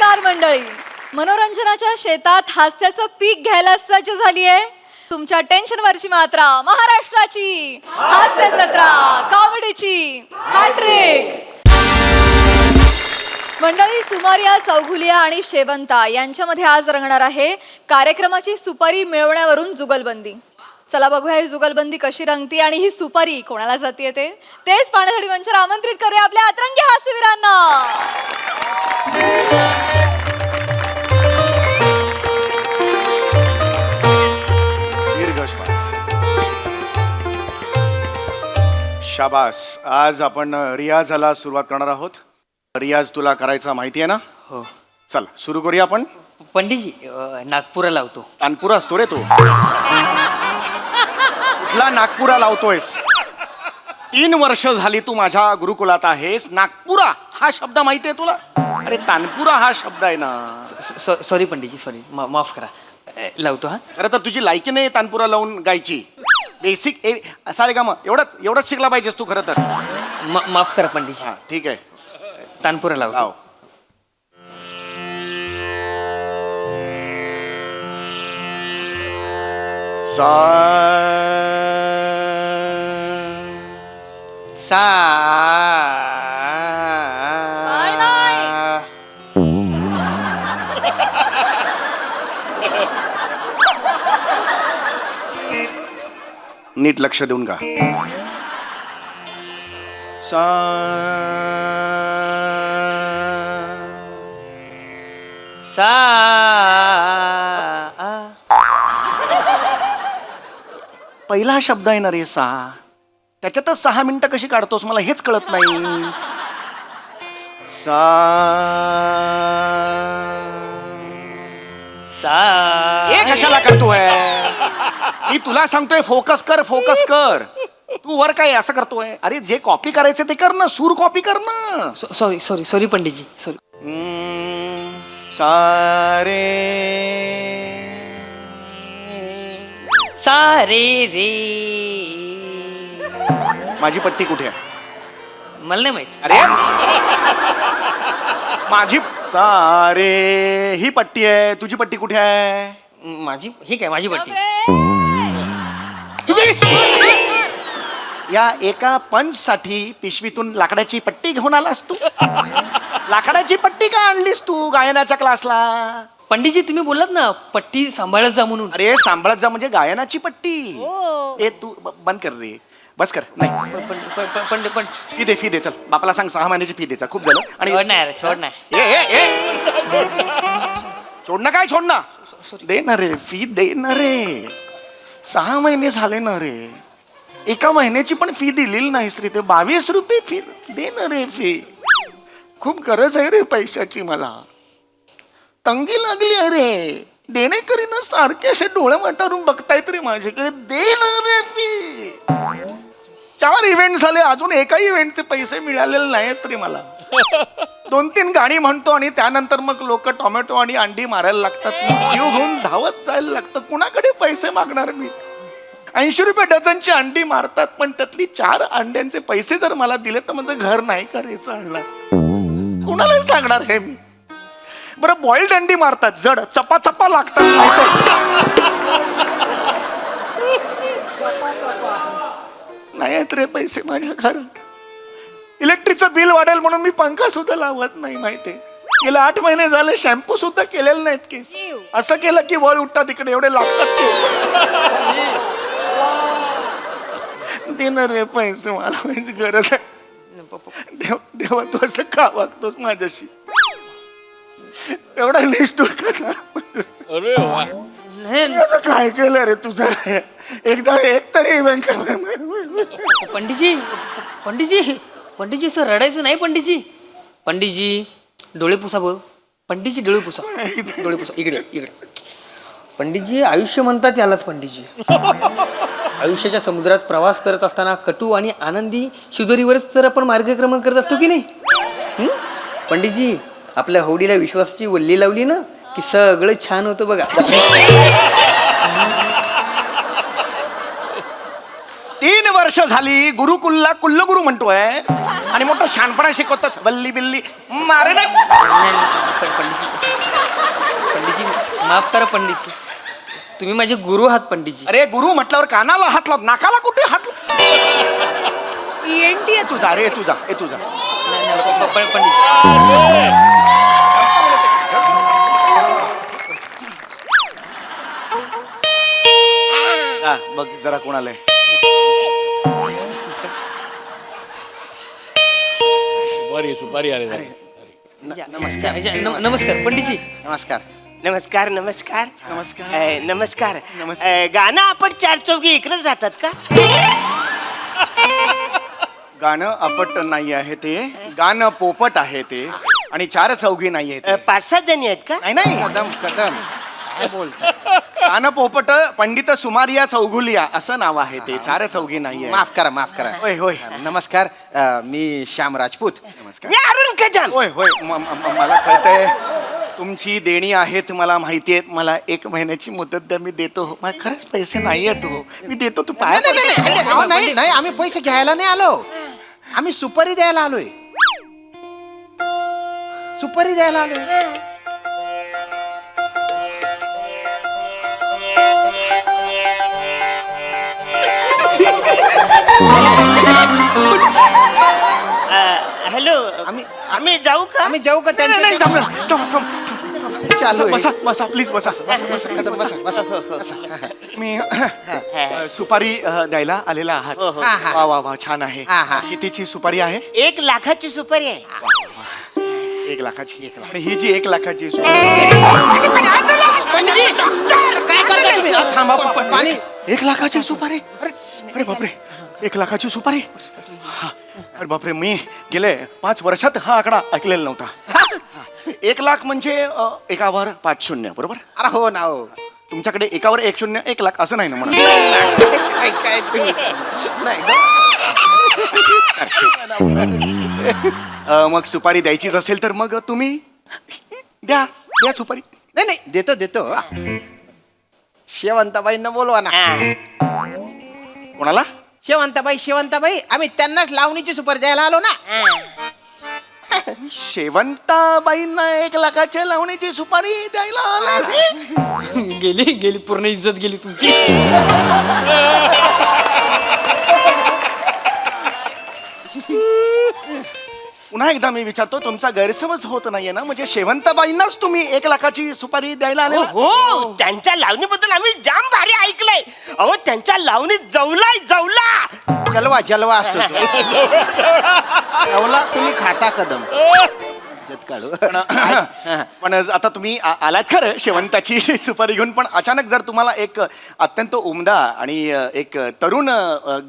नमस्कार मंडळी. मनोरंजनाच्या शेतात हास्याचं पीक घ्यायला सज्ज झाली आहे तुमच्या टेन्शनवरची मात्रा महाराष्ट्राची हास्य जत्रा कॉमेडीची हॅट्रिक. मंडळी सुमारिया चौघुलिया आणि शेवंता यांच्यामध्ये आज रंगणार आहे कार्यक्रमाची सुपारी मिळवण्यावरून जुगलबंदी. चला बघूया ही जुगलबंदी कशी रंगती आणि ही सुपारी कोणाला जातीये तेच पाहण्यासाठी मंचावर आमंत्रित करूया आपल्या अतरंगी हास्यवीरांना. शाबास. आज आपण रियाजाला सुरुवात करणार आहोत. रियाज तुला करायचा माहिती आहे ना? हो. चल सुरू करूया आपण. पंडितजी नागपुरा लावतो. तानपुरा असतो रे तू. कुठला नागपुरा लावतोयस? 3 वर्ष झाली तू माझ्या गुरुकुलात आहेस. नागपुरा हा शब्द माहिती आहे तुला? अरे तानपुरा हा शब्द आहे ना. सॉरी पंडितजी, सॉरी, माफ करा. लावतो हा. खरं तर तुझी लायकी नाही तानपुरा लावून गायची. बेसिक सारे का मग एवढंच शिकला पाहिजेस तू खरं तर. माफ करा पंडितजी. हा ठीक आहे. तानपुरा लावतो. लाव. सा नाही, नाही. नीट लक्ष देऊन का. सा सा पहिला शब्द आहे ना रे सा. त्याच्यातच 6 मिनिटं कशी काढतोस मला हेच कळत नाही. सा सा हे कशाला करतोय? मी तुला सांगतोय फोकस कर, फोकस कर. तू वर काय असं करतोय? अरे जे कॉपी करायचं ते कर ना. सूर कॉपी कर ना. सॉरी पंडितजी, सॉरी. सारे सारे रे. माझी पट्टी कुठे आहे? मला नाही माहित. अरे माझी सारे ही पट्टी आहे. तुझी पट्टी कुठे आहे? माझी ही काय माझी पट्टी. या एका पंच साठी पिशवीतून लाकडाची पट्टी घेऊन आलास तू. लाकडाची पट्टी का आणलीस तू गायनाच्या क्लासला? पंडितजी तुम्ही बोललात ना पट्टी सांभाळत जा म्हणून. अरे सांभाळत जा म्हणजे गायनाची पट्टी. ए तू बंद कर रे. बस कर. नाही पण फी दे चल. बापाला सांग 6 महिन्याची फी दे. चल खूप झालं. छोड नाही, छोड नाही. छोड ना. काय छोड ना? दे ना रे फी दे ना रे. 6 महिने झाले ना रे. एका महिन्याची पण फी दिलेली नाहीस रे. ते 22 रुपये फी दे ना रे. फी खूप गरज आहे रे पैशाची. मला तंगी लागली अरे. देणेकरी ना सारखे असे डोळे वाटारून बघतायत रे माझ्याकडे. दे ना रे फी. 4 इव्हेंट झाले अजून एकाही इव्हेंटचे पैसे मिळालेले नाहीत रे मला. 2-3 गाणी म्हणतो आणि त्यानंतर मग लोक टोमॅटो आणि अंडी मारायला लागतात. जीव घेऊन धावत जायला लागतं. कुणाकडे पैसे मागणार मी? 80 रुपये डझनची अंडी मारतात पण त्यातली 4 अंड्यांचे पैसे जर मला दिले तर माझं घर नाही करायचं आणणार. कुणाला सांगणार हे मी? बरं बॉइल्ड अंडी मारतात जड चपा लागतात. नाही आहेत रे पैसे माझ्या घरात. इलेक्ट्रिकचं बिल वाढेल म्हणून मी पंखा सुद्धा लावत नाही माहितीये. गेले 8 महिने झाले शॅम्पू सुद्धा केलेलं नाहीत केस. असं केलं की वळ उठतात तिकडे एवढे लागतात केस. देणार रे पैसे मला माझी गरज आहे. देवा तू असं का वागतोस माझ्याशी? एवढा निष्ठुर का? काय केलं रे तुझं? एकदा एक तरी इव्हेंट पंडितजी सर रडायचं नाही. पंडितजी डोळे पुसा बोल. पंडितजी डोळे पुसा. इकडे पंडितजी आयुष्य म्हणतात यालाच. पंडितजी आयुष्याच्या समुद्रात प्रवास करत असताना कटू आणि आनंदी शिदोरीवरच तर आपण मार्गक्रमण करत असतो की नाही? पंडितजी आपल्या होडीला विश्वासाची वल्ली लावली ना की सगळं छान होतं बघा. 3 वर्ष वर्ष झाली गुरुकुलला कुल्लगुरू म्हणतोय आणि मोठा शहाणपणा शिकवतोस बल्ली बिल्ली मारे ना. पंडितजी माफ करा पंडितजी, तुम्ही माझे गुरु आहात पंडितजी. अरे गुरु म्हटल्यावर कानाला हात लाव, नाकाला कुठे हात ENT आहे तुझा रे तुझा ए तुझा. पंडितजी हा बघ जरा कोणाला सुपारी आले नमस्कार नमस्कार पंडितजी. नमस्कार नमस्कार नमस्कार नमस्कार. नमस्कार नमस्कार. गाणं आपण चार चौघी इकडे जातात का? गाणं अपट नाही आहे ते, गाणं पोपट आहे ते, आणि चार चौघी नाही आहे ते. 5-6 जणी आहेत का? नाही नाही कदम कदम काय बोलता? गाणं पोपट पंडित सुमारिया चौघुलिया असं नाव आहे ते, चार चौघी नाही आहे. माफ करा माफ करा. होय होय नमस्कार, मी श्याम राजपूत. नमस्कार. मी अरुण खजान. होय होय मला कळतंय तुमची देणी आहेत मला माहिती आहेत. मला 1 महिन्याची मुदत द्या, मी देतो. मला खरंच पैसे नाही आहेत हो, मी देतो. तू पाय नाही, नाही, नाही, अहो, नाही नाही आम्ही पैसे घ्यायला नाही आलो, आम्ही सुपारी द्यायला आलोय. सुपारी द्यायला आलोय. हॅलो आम्ही- आम्ही जाऊ का? आम्ही जाऊ का नाही, नाही, त्यांच्या? थांब, थांब, थांब. चालू आहे. बसा बसा प्लीज बसा. बसा, बसा, बसा. मी सुपारी द्यायला आलेला आहात. हो, हो. हा, हा. वा वा वा छान आहे. हा, हा. कितीची सुपारी आहे? 1 लाखाची सुपारी आहे. 1 लाखाची. आणि ही जी 1 लाखाची सुपारी पंडितजी, काय करताय तुम्ही? थांबा पाणी. 1 लाखाची सुपारी. अरे बापरे 1 लाखाची सुपारी. हा. अरे बापरे मी गेले 5 वर्षात हा आकडा ऐकलेला नव्हता. 1 लाख म्हणजे एकावर 5 शून्य बरोबर. अरे हो ना हो. तुमच्याकडे एकावर 1 शून्य 1 लाख असं नाही ना म्हणा. काय काय तुम्ही नाही. मग सुपारी द्यायचीच असेल तर मग तुम्ही द्या द्या सुपारी. नाही नाही देतो देतो. शेवंताबाईंना बोलवा ना. कोणाला? शेवंताबाई आम्ही त्यांनाच लावणीची सुपारी द्यायला आलो ना. शेवंताबाईंना 1 लाखाच्या लावणीची सुपारी द्यायला आला. गेली पूर्ण इज्जत गेली तुमची. पुन्हा एकदा मी विचारतो, तुमचा गैरसमज होत नाहीये ना? म्हणजे शेवंताबाईंनाच तुम्ही 1 लाखाची सुपारी द्यायला आले? हो त्यांच्या लावणीबद्दल आम्ही जाम भारी ऐकलंय. अहो त्यांच्या लावणीत जवला जलवा असतो तो. जवला तुम्ही खाता कदम इज्जत काढू. पण आता तुम्ही आलात खरं शेवंताची सुपारी घेऊन, पण अचानक जर तुम्हाला एक अत्यंत उमदा आणि एक तरुण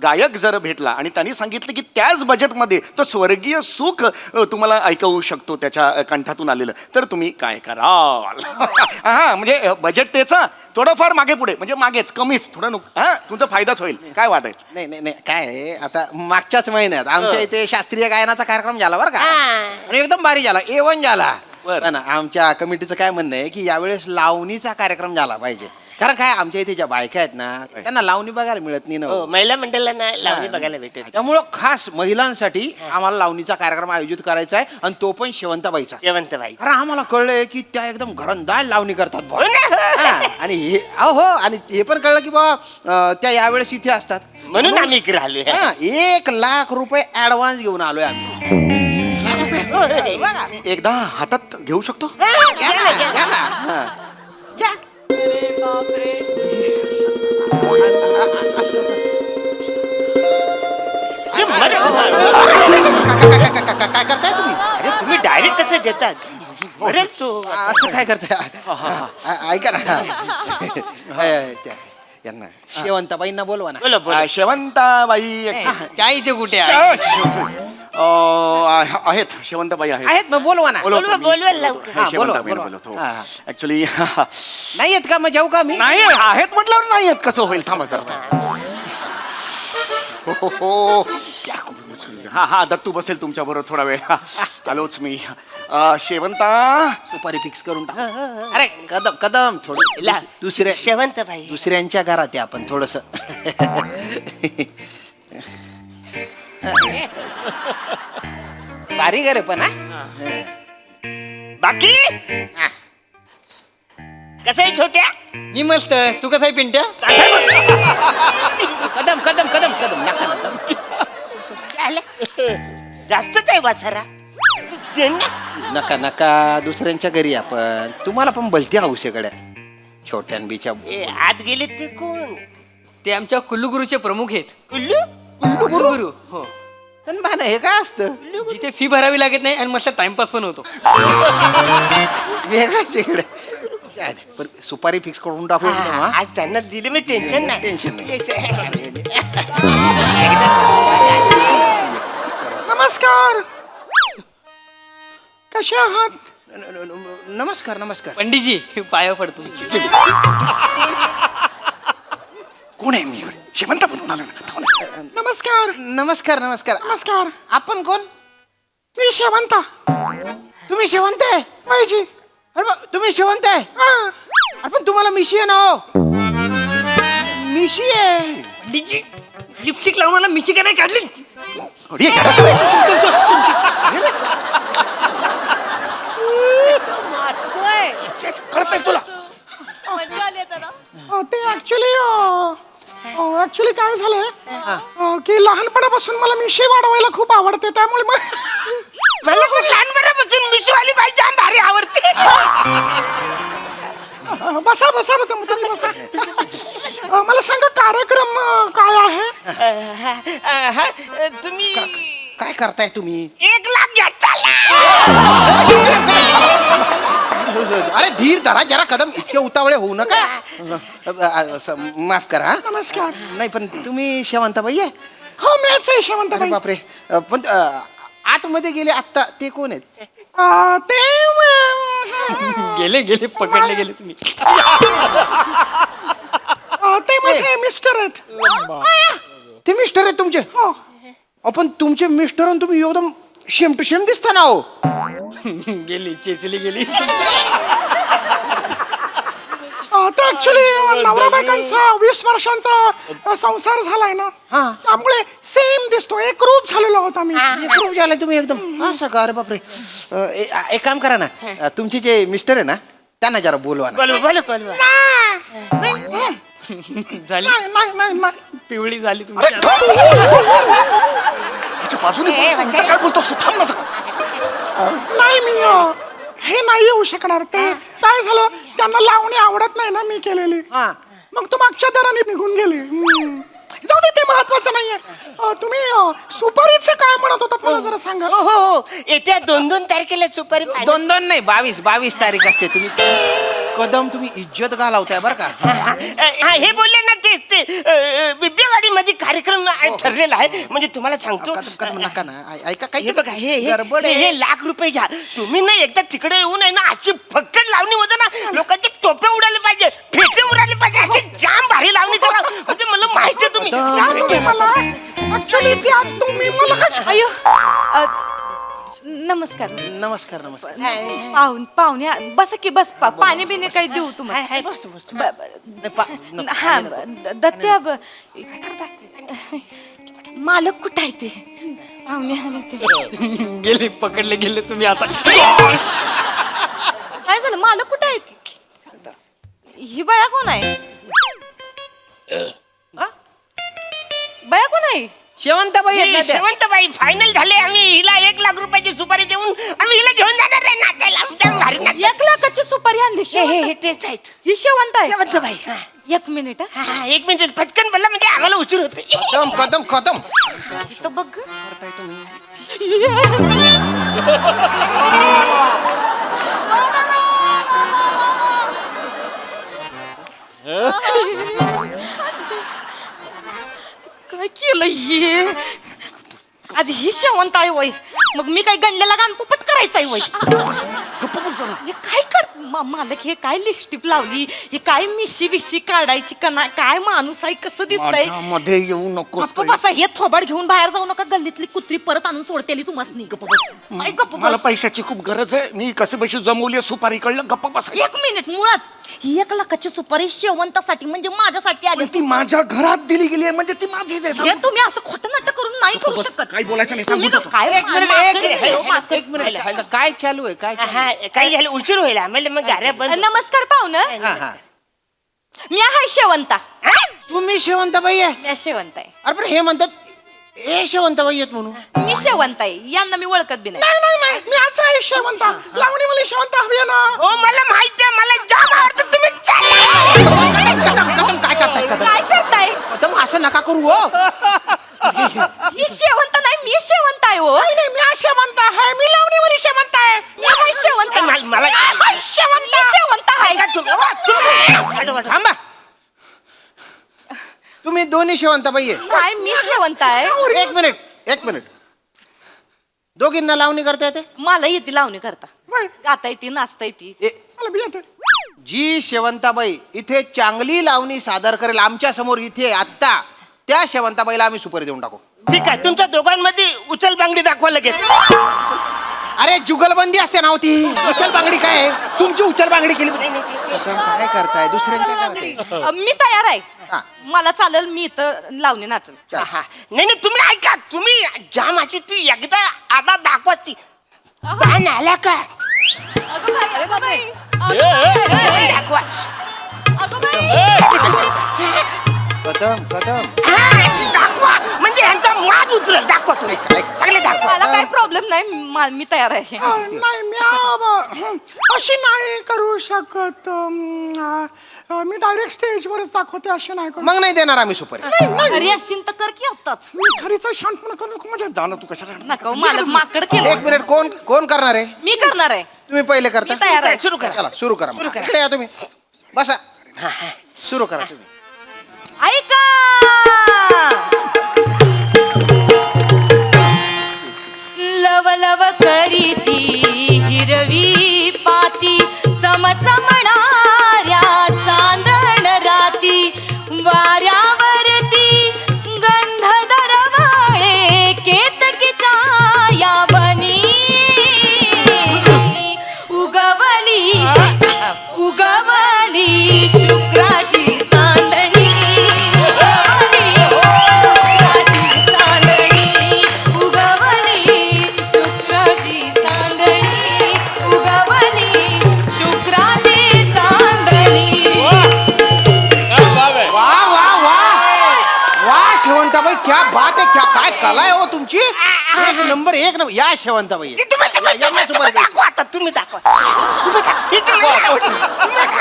गायक जर भेटला आणि त्यांनी सांगितलं की त्याच बजेटमध्ये तो स्वर्गीय सुख तुम्हाला ऐकवू शकतो त्याच्या कंठातून आलेलं, तर तुम्ही काय कराल? हा म्हणजे बजेट त्याचा थोडंफार मागे पुढे म्हणजे मागेच कमीच थोडं हा तुमचा फायदाच होईल. काय वाटेल? नाही नाही नाही काय आहे, आता मागच्याच महिन्यात आमच्या इथे शास्त्रीय गायनाचा कार्यक्रम झाला बरं का. आणि एकदम भारी झाला, A1 झाला. बरं. पण आमच्या कमिटीचं काय म्हणणं आहे की यावेळेस लावणीचा कार्यक्रम झाला पाहिजे. कारण काय आमच्या इथे ज्या बायका आहेत ना त्यांना लावणी बघायला मिळत नाही ना. हो महिला मंडळांना लावणी बघायला भेटेल. त्यामुळं खास महिलांसाठी आम्हाला लावणीचा कार्यक्रम आयोजित करायचा आहे आणि तो पण शेवंताबाईचा. शेवंतबाई. कारण आम्हाला कळलंय की त्या एकदम घरंदाज लावणी करतात बुवा. हो ना? हा, आणि हे हो आणि हे पण कळलं की बाबा त्या यावेळेस इथे असतात म्हणून आम्ही इकडे आलोय. 1 लाख रुपये ऍडव्हान्स घेऊन आलोय आम्ही. बघा. एकदा हातात घेऊ शकतो? घ्या ना, घ्या ना. हा. घ्या. अरे बापरे. काय करताय तुम्ही? अरे तुम्ही डायरेक्ट कसं देतात? अरे तो असं काय करताय? ऐका ना. यांना शेवंताबाईंना बोलवा ना. बोला बोला. शेवंताबाई त्या इथे कुठे आहे? आहेत शेवंताबाई आहेत. आहेत मग बोलवा ना. बोलवा बोलवा लवकर. हा, शेवंताबाई बोलवा, बोलवतो. हा, हा. ऍक्च्युली नाही आहेत का? मग जाऊ का मी? नाही आहेत म्हटल्यावर नाही आहेत कसं होईल? थांबा जरा. हो. हा हा दत्तू बसेल तुमच्या बरोबर थोडा वेळ. आलोच मी. शेवंता सुपारी फिक्स करून टाक. अरे कदम कदम थोडं दुसऱ्या शेवंतबाई. दुसऱ्यांच्या घरात आहे आपण थोडस. कारीगर आहे पण हा बाकी कसं आहे छोट्या मी मस्त तू कसा आहे पिंट्या कदम कदम कदम कदम नका नका. जास्तच आहे वासारा दे ना. नका नका दुसऱ्यांच्या घरी आपण तुम्हाला पण भलती हौस आहे गड्या छोट्यान बीच्या ए, आत गेले ते कोण ते आमच्या कुल्लुगुरूचे प्रमुख आहेत कुल्लू कुल्लुगुरू हो पण भाना हे काय असतं जिथे फी भरावी लागत नाही आणि मस्त टाइमपास पण होतो वेगळाच इकडे जाऊ दे, पण सुपारी फिक्स करून टाकू एकदम, हा? आज त्यांना दिले मी टेन्शन नाही टेन्शन नाही. नमस्कार कसे आहात नमस्कार नमस्कार पंडितजी पाया पडतो कोण आहे मी इकडे? शेवंत बनवून आलो ना. थांब ना. नमस्कार नमस्कार नमस्कार नमस्कार आपण कोण मी शेवंत तुम्ही शेवंत आहे पाहिजे अरे तुम्ही शेवंत आहे अरे पण तुम्हाला मिशी आहे ना हो मिशी आहे पंडितजी लिपस्टिक लावून मला मिशी का नाही काढली अरे, घरात बाई, चल, चल, चल, चल, चल. कळत नाही तुला मजा आली आता ना. ते ऍक्च्युली काय झालंय की लहानपणापासून मला मिशी वाढवायला खूप आवडते त्यामुळे मला पण लहानपणापासून मिशवाली बाई जाम भारी आवडते बसा बसा तुम्ही बसा मला सांगा कार्यक्रम काय आहे तुम्ही काय करताय तुम्ही 1,00,000 घ्या चला. अरे धीर धरा जरा कदम इतके उतावळे होऊ नका माफ करा हा? नमस्कार नाही पण तुम्ही शेवंताबाई आहे हो मीच आहे शेवंत अरे बापरे पण आतमध्ये गेले आत्ता ते कोण आहेत ते गेले गेले पकडले गेले तुम्ही ते माझे मिस्टर आहेत ते मिस्टर आहेत तुमचे हो पण तुमचे मिस्टर आणि तुम्ही एकदम शेम टू शेम दिसता ना हो गेली चेचली गेली ते ऍक्च्युली नवरा बायकांचा 20 वर्षांचा संसार झालाय ना हा. त्यामुळे सेम दिसतो एक रूप झालेलो होता मी खूप झालं तुम्ही एकदम असं का अरे बापरे एक काम करा ना तुमचे जे मिस्टर आहे ना त्यांना जरा बोलवा ना बोलवा झाली नाही पिवळी झाली तुमची बाजूने काय बोलतोस तू? थांब ना जरा. नाही मी हे नाही येऊ शकणार ते काय झालं त्यांना लावणी आवडत नाही ना मी केलेली हा. मग तू मागच्या दराने निघून गेले जाऊ दे ते महत्वाचं नाहीये तुम्ही सुपारीचं काय म्हणत होतात मला जरा सांगा हो हो येत्या 2 तारखेला सुपारी final. 2 नाही 22 तारीख असते तुम्ही कदम तुम्ही इज्जत घालावताय बरं का हा, हे बोलले ना ते बिब्बेवाडी मध्ये कार्यक्रम ठरलेला आहे म्हणजे तुम्हाला सांगतो कदम कदम नका ना ऐका काय हे बघा हे गडबड हे आहे. हे ₹1,00,000 घ्या तुम्ही ना एकदा तिकडे येऊन आहे ना अशी फक्कड लावणी होते ना लोकांचे टोपे उडाले पाहिजे फेटे उडाले पाहिजे अशी जाम भारी लावणी करा म्हणजे मला माहिती आहे तुम्ही ऍक्च्युली तुम्ही मला काय अयो नमस्कार नमस्कार नमस्कार पाहुणे बस की बस पाणी बिणी काही देऊ तुम्हाला बसतो बसतो हा दत्त्या मालक कुठं आहे ते पाहुणे आले ते गेले पकडले गेले तुम्ही आता काय झालं मालक कुठं आहेत ही बाया कोण आहे बाया कोण आहे शेवंताबाई आहेत ना त्या? शेवंतबाई फायनल झाले आम्ही हिला ₹1,00,000 सुपारी देऊन आम्ही हिला घेऊन जाणार आहे नात्याला जाम भारी नाते. 1,00,000ची सुपारी आणली हे तेच आहेत ही शेवंत आहे शेवंतबाई हा. 1 मिनिट हा, 1 मिनिट पटकन बोलला म्हणजे आम्हाला उशीर होते कदम कदम कदम तो बघ काय केलं हे आज ही शेवंत आहे वय मग मी काय गणलेला गाण पुपट करायचंय वय गप्प बस जरा. हे काय कर मालक हे काय लिपस्टिप लावली हे काय मिशी बिशी काढायची का नाही काय माणूस आहे कसं दिसतंय माझ्यामध्ये येऊ नकोस गप्प बसा हे थोबाड घेऊन बाहेर जाऊ नका गल्लीतली कुत्री परत आणून सोडतेली तुम्हाला काय गप्प मला बस पैशाची खूप गरज आहे. मी कसे पैसे जमवली सुपारी कळलं. गप्प बस. 1 मिनिट मुळात ही 1 लाखाची सुपारी शेवंतासाठी म्हणजे माझ्यासाठी आली पण ती माझ्या घरात दिली गेली आहे म्हणजे ती माझीच आहे. हे तुम्ही असं खोटं नाटक करून नाही करू बस, शकत काही बोलायचं नाही, तुम्ही सांगू काय एक मिनिट माकडे एक आहे, हो, माकडे. एक मिनिट काय चालू आहे काय चालू आहे? हा काही झालं उशीर होईल आम्हाला मग गाड्या बंद नमस्कार पाहुणं हा हा मी आहे शेवंता तुम्ही शेवंताबाई आहे मी शेवंत आहे अरे पण हे म्हणतात ए शेवंताबाई येत म्हणून मी शेवंत आहे यांना मी ओळखत बी नाही नाही मी असं आहे शेवंत. लावणी मला शेवंत हवी आहे ना. हो मला माहिती आहे मला जाम आवडतं तुम्ही कदम काय करताय कदम काय करताय कदम असं नका करू हो मी शेवंत नाही मी शेवंत आहे हो मी शेवंत आहे. मी लावणीवाली शेवंत आहे. मी आहे शेवंत मला मी शेवंत आहे थांबा तुम्ही दोन्ही शेवंताबाई आहे काय मी शेवंत आहे एक मिनिट दोघींना लावणी करता येते मला येते लावणी करता गाता येते नाचता येते मला बी येते. जी शेवंताबाई इथे चांगली लावणी सादर करेल आमच्या समोर इथे आत्ता त्या शेवंताबाईला आम्ही सुपारी देऊन टाकू ठीक आहे तुमच्या दोघांमध्ये उचल बांगडी दाखवा लगेच अरे जुगलबंदी असते ना हो ती उचल बांगडी काय आहे? तुमची उचल बांगडी केली काय करताय दुसऱ्यांच्या करताय मी तयार हा. आहे मला चालेल मी इथं लावणी नाचल हा. नाही तुम्ही ऐका तुम्ही जामाची ती एकदा आता दाखवाची बाण आला का अरे बाबा दाखवा कदम हा, दाखवा म्हणजे यांचा माज उतरेल दाखवा तुम्ही चांगले दाखवा मला काय प्रॉब्लेम नाही मी तयार आहे नाही मी अशी नाही करू शकत. मी डायरेक्ट स्टेजवरच दाखवते. अशी नाही करू. मग नाही देणार आम्ही सुपारी अरे अशिन तर कर की आत्ताच मी खरीच शांतपणा करू नको. म्हणजे जाणं तू कशाला नका मालक माकड केलं एक मिनिट कोण करणार आहे मी करणार आहे तुम्ही पहिले करता मी तयार आहे सुरू करा चला सुरू करा मग. इकडे या तुम्ही बसा सुरू करा तुम्ही ऐका लव लव करीती हिरवी पाती चमचमणाऱ्या चांदण राती वाऱ्यावरती गंध दरवळे केतकीच्या या बनी उगवली शुक्राची चांदणी उगवली शुक्राची चांदणी वा शेवंताबाई क्या बात आहे क्या काय कला आहे हो तुमची एक नंबर या शेवंताबाई यांना सुपारी द्यायची. दाखवा आता तुम्ही दाखवा तुम्ही दाखवा. इथे मला आवडलं.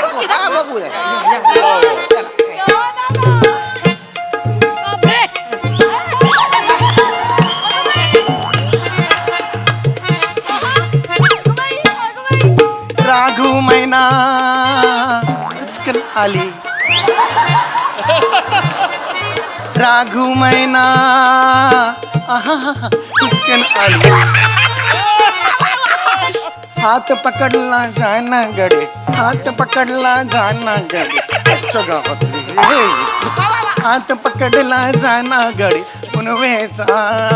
तुम्ही दाखवा. हा, बघूया चला. राघू मैना उचकन आली. राघू मैना उचकन आली. हात पकडला जाना गडे हात पकडला जाना गडे गावातली हात पकडला जाना गडे पुनवेचा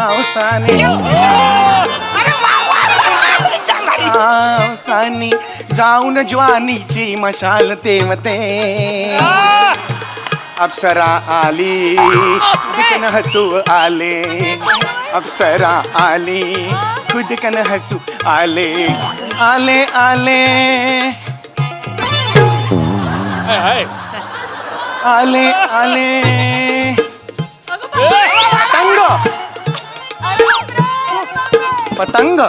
अवसाने सानी जाऊन ज्वानीची मशाल तेवते अप्सरा आली खुदकन हसू आले अप्सरा आली खुदकन हसू आले आले आले आले आले पतंग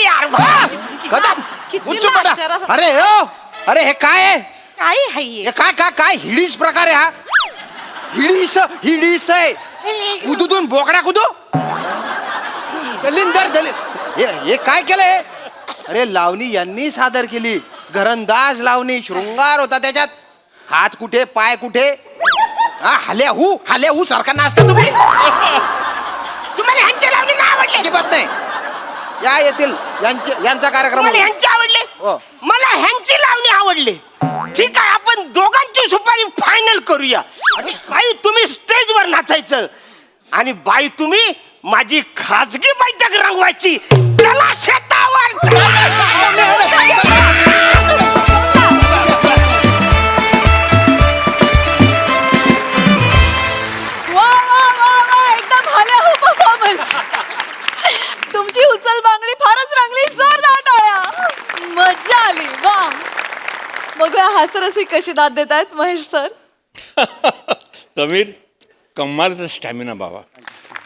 यार कदम किती उच्च पडा. लाचार. अरे ओ अरे हे काय आहे काय हाय हे काय काय काय हिडीस प्रकार आहे हा हिडीस हिडीस आहे कुदून बोकडा कुदू दलिंदर हे काय केलंय अरे लावणी यांनी सादर केली घरंदाज लावणी शृंगार होता त्याच्यात हात कुठे पाय कुठे हा हल्या हू सारखा नाचता तुम्ही तुम्हाला ह्यांची लावणी नाही आवडली अजिबात नाही या येतील यांचा कार्यक्रम तुम्हाला होईल. ह्यांची आवडली हो. मला ह्यांची लावणी आवडली ठीक आहे आपण दोघांची सुपारी फायनल करूया बाई तुम्ही स्टेजवर नाचायचं आणि बाई तुम्ही माझी खाजगी बैठक रंगवायची चला शेतावर वा वा वा वा एकदम हल्याहू परफॉर्मन्स. तुमची उचल बांगडी फारच रंगली. जोरदार टाळ्या. मजा आली. वा. बघूया हास्यरसिक कशी दाद देत आहेत महेश सर. समीर कमालचा स्टॅमिना बाबा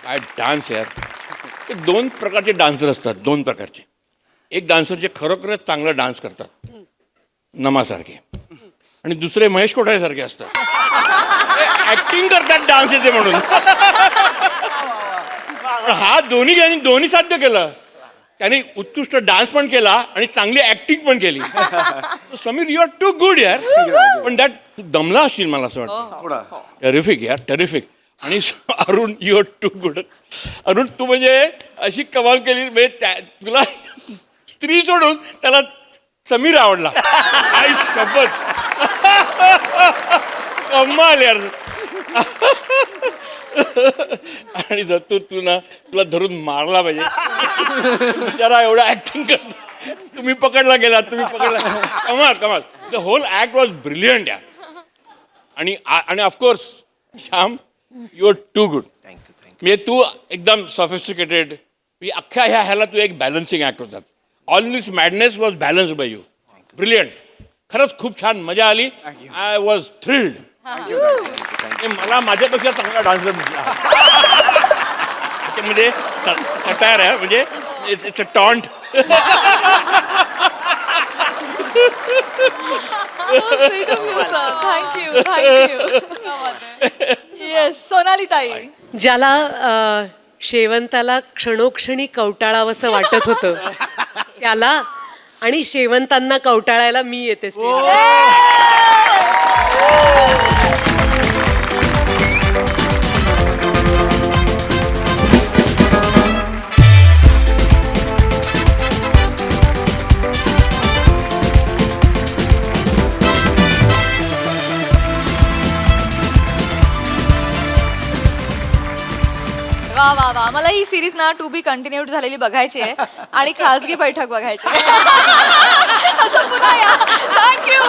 काय डान्स यार. ते दोन प्रकारचे डान्सर असतात, दोन प्रकारचे. एक डान्सर जे खरोखरच चांगला डान्स करतात नमासारखे आणि दुसरे महेश कोठारेसारखे असतात ऍक्टिंग करतात डान्स येते म्हणून. हा दोन्ही साध्य केलं. त्याने उत्कृष्ट डान्स पण केला आणि चांगली ऍक्टिंग पण केली. Sameer you are too good यार. पण दॅट दमला असशील मला असं वाटतं. टेरिफिक यार टेरिफिक. आणि Arun you are too good. Arun तू म्हणजे अशी कमाल केली म्हणजे तुला स्त्री सोडून त्याला समीर आवडला. आई शपथ कमाल यार. आणि जर तुला धरून मारला पाहिजे जरा एवढा ऍक्टिंग करतो. तुम्ही पकडला. कमाल. The whole act was brilliant यार. आणि of course Shyam you are too good. म्हणजे तू एकदम सॉफिस्टिकेटेड. अख्ख्या ह्याला तू एक बॅलन्सिंग ऍक्ट होतात. All this madness was balance by you. Brilliant. खरंच खूप छान मजा आली. I was thrilled. मला माझ्यापेक्षा चांगला डान्सर दिसला. त्याच्यामध्ये सटायर आहे म्हणजे it's a taunt. Thank you. Yes Sonali tai. ज्याला शेवंताला क्षणोक्षणी कवटाळावंसं वाटत होतं त्याला आणि शेवंतांना कवटाळायला मी येते स्टेजवर. वा वा वा. मला ही सिरीज ना टू बी कंटिन्यूड झालेली बघायची आहे आणि खासगी बैठक बघायची आहे. असं पुन्हा या. थँक्यू.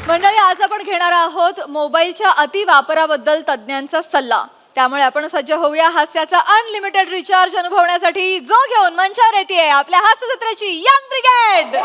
मंडळी आज आपण घेणार आहोत मोबाईलच्या अतिवापराबद्दल तज्ज्ञांचा सल्ला. त्यामुळे आपण सज्ज होऊया हास्याचा अनलिमिटेड रिचार्ज अनुभवण्यासाठी जो घेऊन मंचावर येते आपल्या हास्यजत्रेची यंग ब्रिगेड.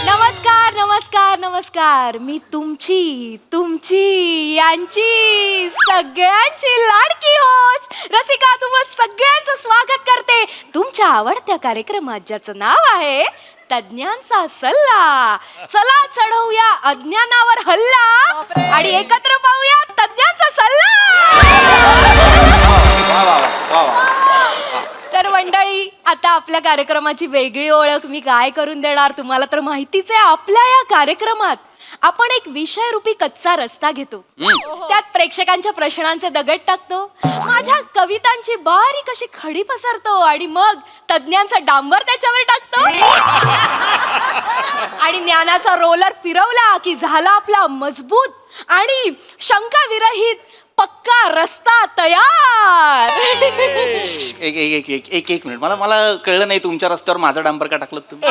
नमस्कार नमस्कार नमस्कार. मी तुमची यांची सगळ्यांची लाडकी होस्ट रसिका तुम्हा सगळ्यांचं स्वागत करते तुमच्या आवडत्या कार्यक्रमात ज्याचं नाव आहे तज्ञांचा सल्ला. चला चढवूया अज्ञानावर हल्ला आणि एकत्र पाहूया तज्ञांचा सल्ला. तर मंडळी आता आपल्या कार्यक्रमाची वेगळी ओळख मी काय करून देणार तुम्हाला तर माहितीच आहे. आपल्या या कार्यक्रमात आपण एक विषय रूपी कच्चा रस्ता घेतो. त्यात प्रेक्षकांच्या प्रश्नांचे दगड टाकतो. माझ्या कवितांची बारीक अशी खडी पसरतो आणि मग तज्ञांचा डांबर त्याच्यावर टाकतो. आणि ज्ञानाचा रोलर फिरवला की झाला आपला मजबूत आणि शंका विरहित पक्का रस्ता तयार. एक मिनिट मला कळलं नाही तुमच्या रस्त्यावर माझा डांबर का टाकलं तुम्ही.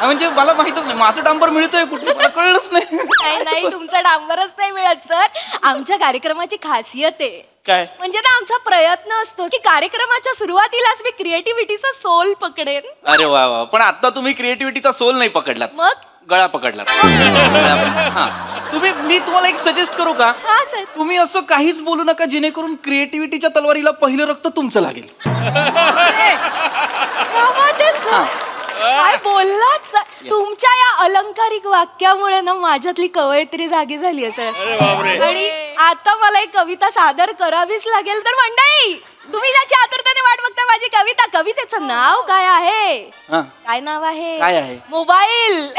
म्हणजे मला माहितच नाही माझं डांबर मिळतंय कुठे मला कळलंच नाही. नाही नाही तुमचा डांबरच नाही मिळत सर. आमच्या कार्यक्रमाची खासियत आहे काय? म्हणजे ना आमचा प्रयत्न असतो की कार्यक्रमाच्या सुरुवातीलाच मी क्रिएटिव्हिटीचा सोल पकडेन. अरे वा वा, पण आता तुम्ही क्रिएटिव्हिटीचा सोल नाही पकडलात, मग गळा पकडलात. हा. मी तुम्हाला एक सजेस्ट करू का? हा सर. तुम्ही असं काहीच बोलू नका जेणेकरून क्रिएटिव्हिटीच्या तलवारीला पहिलं रक्त तुमचं लागेल. क्या बात आहे सर. काय बोललात सर. तुमच्या या अलंकारिक वाक्यामुळे ना माझ्यातली कवयित्री जागी झाली आहे अरे सर. बापरे. आणि आता मला एक कविता सादर करावीच लागेल. तर मंडळी तुम्ही ज्याची आतुरतेने वाट बघता माझी कविता, कवितेचं नाव काय आहे? हा. काय नाव आहे? काय आहे? मोबाईल.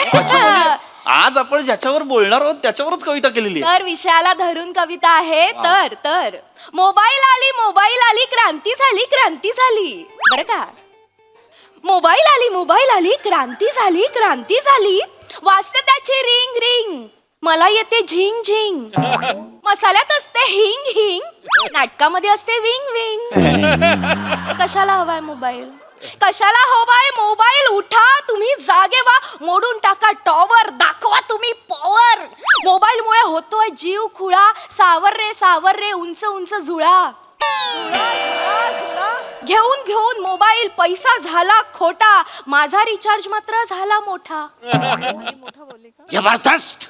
आज आपण ज्याच्यावर बोलणार आहोत त्याच्यावरच कविता केलेली आहे. तर विषयाला धरून कविता आहे. तर मोबाईल आली क्रांती झाली बरं का. मोबाईल आली क्रांती झाली वाजते त्याची रिंग मला येते झिंग मसाल्यात असते हिंग नाटकामध्ये असते विंग. कशाला हवाय मोबाईल उठा तुम्ही जागे व्हा मोडून टाका टॉवर दाखवा तुम्ही पॉवर. मोबाईल मुळे होतोय जीव खुळा सावर रे उंच झुळा. घेऊन मोबाईल पैसा झाला खोटा माझा रिचार्ज मात्र झाला मोठा. जबरदस्त.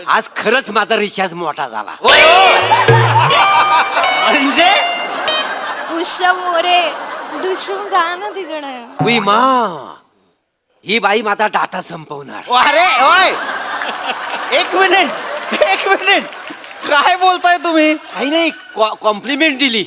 आज खरंच माझा रिचार्ज मोठा झाला. म्हणजे उश्या मोरे दुशून जा ना तिकडे. उई मा, ही बाई माझा डाटा संपवणार. अरे ओय, एक मिनिट काय बोलताय तुम्ही? काही नाही, कॉम्प्लिमेंट दिली.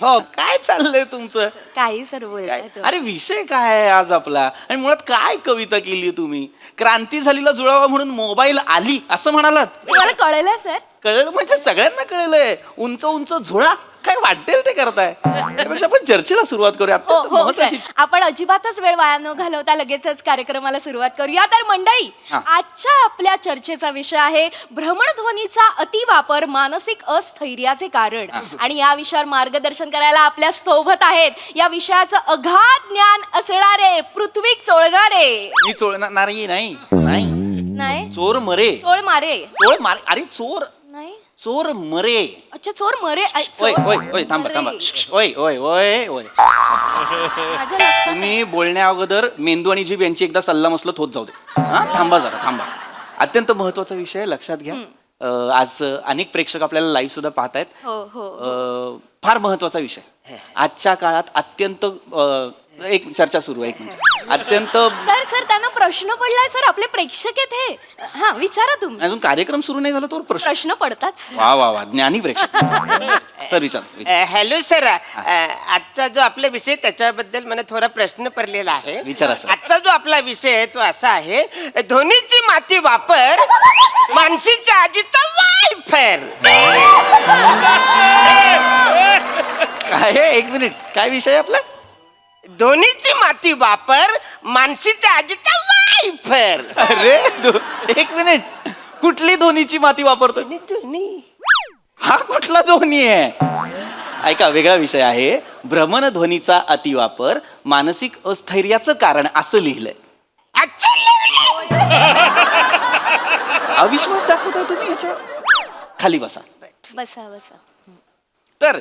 हो, काय चाललंय तुमचं? काही सर बोलताय तुम्ही. अरे विषय काय आहे आज आपला? आणि मुळात काय कविता केली तुम्ही? क्रांती झालीला जुळावा म्हणून मोबाईल आली असं म्हणालात? तुम्हाला कळलं सर? कळलं म्हणजे सगळ्यांना कळलंय. उंच झुळा काय वाटेल ते करताय. त्यापेक्षा आपण चर्चेला सुरुवात करूया. हो अत्यंत हो महत्त्वाची. सर. आपण अजिबातच वेळ वाया न घालवता लगेचच कार्यक्रमाला सुरुवात करूया. तर मंडळी हा. आजच्या आपल्या चर्चेचा विषय आहे भ्रमणध्वनीचा अतिवापर मानसिक अस्थैर्याचे कारण. आणि या विषयावर मार्गदर्शन करायला आपल्या सोबत आहेत या विषयाचं अगाध ज्ञान असणारे पृथ्वी चोळणारे. मी चोळणार नाही. नाही चोर मरे. चोळ मारे अरे चोर नाही. चोर मरे. अच्छा चोर मरे. ओय थांबा. ओय माझ्या लक्षात तुम्ही बोलण्या अगोदर मेंदू आणि जीभ यांची एकदा सल्लामसलत होत जाऊ दे. हा थांबा. अत्यंत महत्वाचा विषय लक्षात घ्या. आज अनेक प्रेक्षक आपल्याला लाईव्ह सुद्धा पाहतायत. हो. फार महत्वाचा विषय आजच्या काळात. अत्यंत एक चर्चा सुरू आहे. एक मिनिट. अत्यंत सर त्यांना प्रश्न पडलाय सर. आपले प्रेक्षक आहेत हे. हा विचारा तुम्ही. अजून कार्यक्रम सुरू नाही झाला तो प्रश्न पडतात. वा ज्ञानी प्रेक्षक. सर विचार. हॅलो सर, आजचा जो आपला विषय त्याच्याबद्दल मला थोडा प्रश्न पडलेला आहे. विचारा सर. आजचा जो आपला विषय आहे तो असा आहे, ध्वनीची माती वापर मानसीच्या आजीचा वायफर. काय एक मिनिट काय विषय आहे आपला? ध्वनीची माती वापर मानसीच्या आजीचा वायफर. अरे एक मिनिट कुठली ध्वनीची माती वापरतोय? हा कुठला ध्वनी आहे? ऐका, वेगळा विषय आहे. भ्रमणध्वनीचा अतिवापर मानसिक अस्थैर्याचं कारण असं लिहिलंय. अविश्वास दाखवताय तुम्ही ह्याच्यावर? खाली बसा. बसा. तर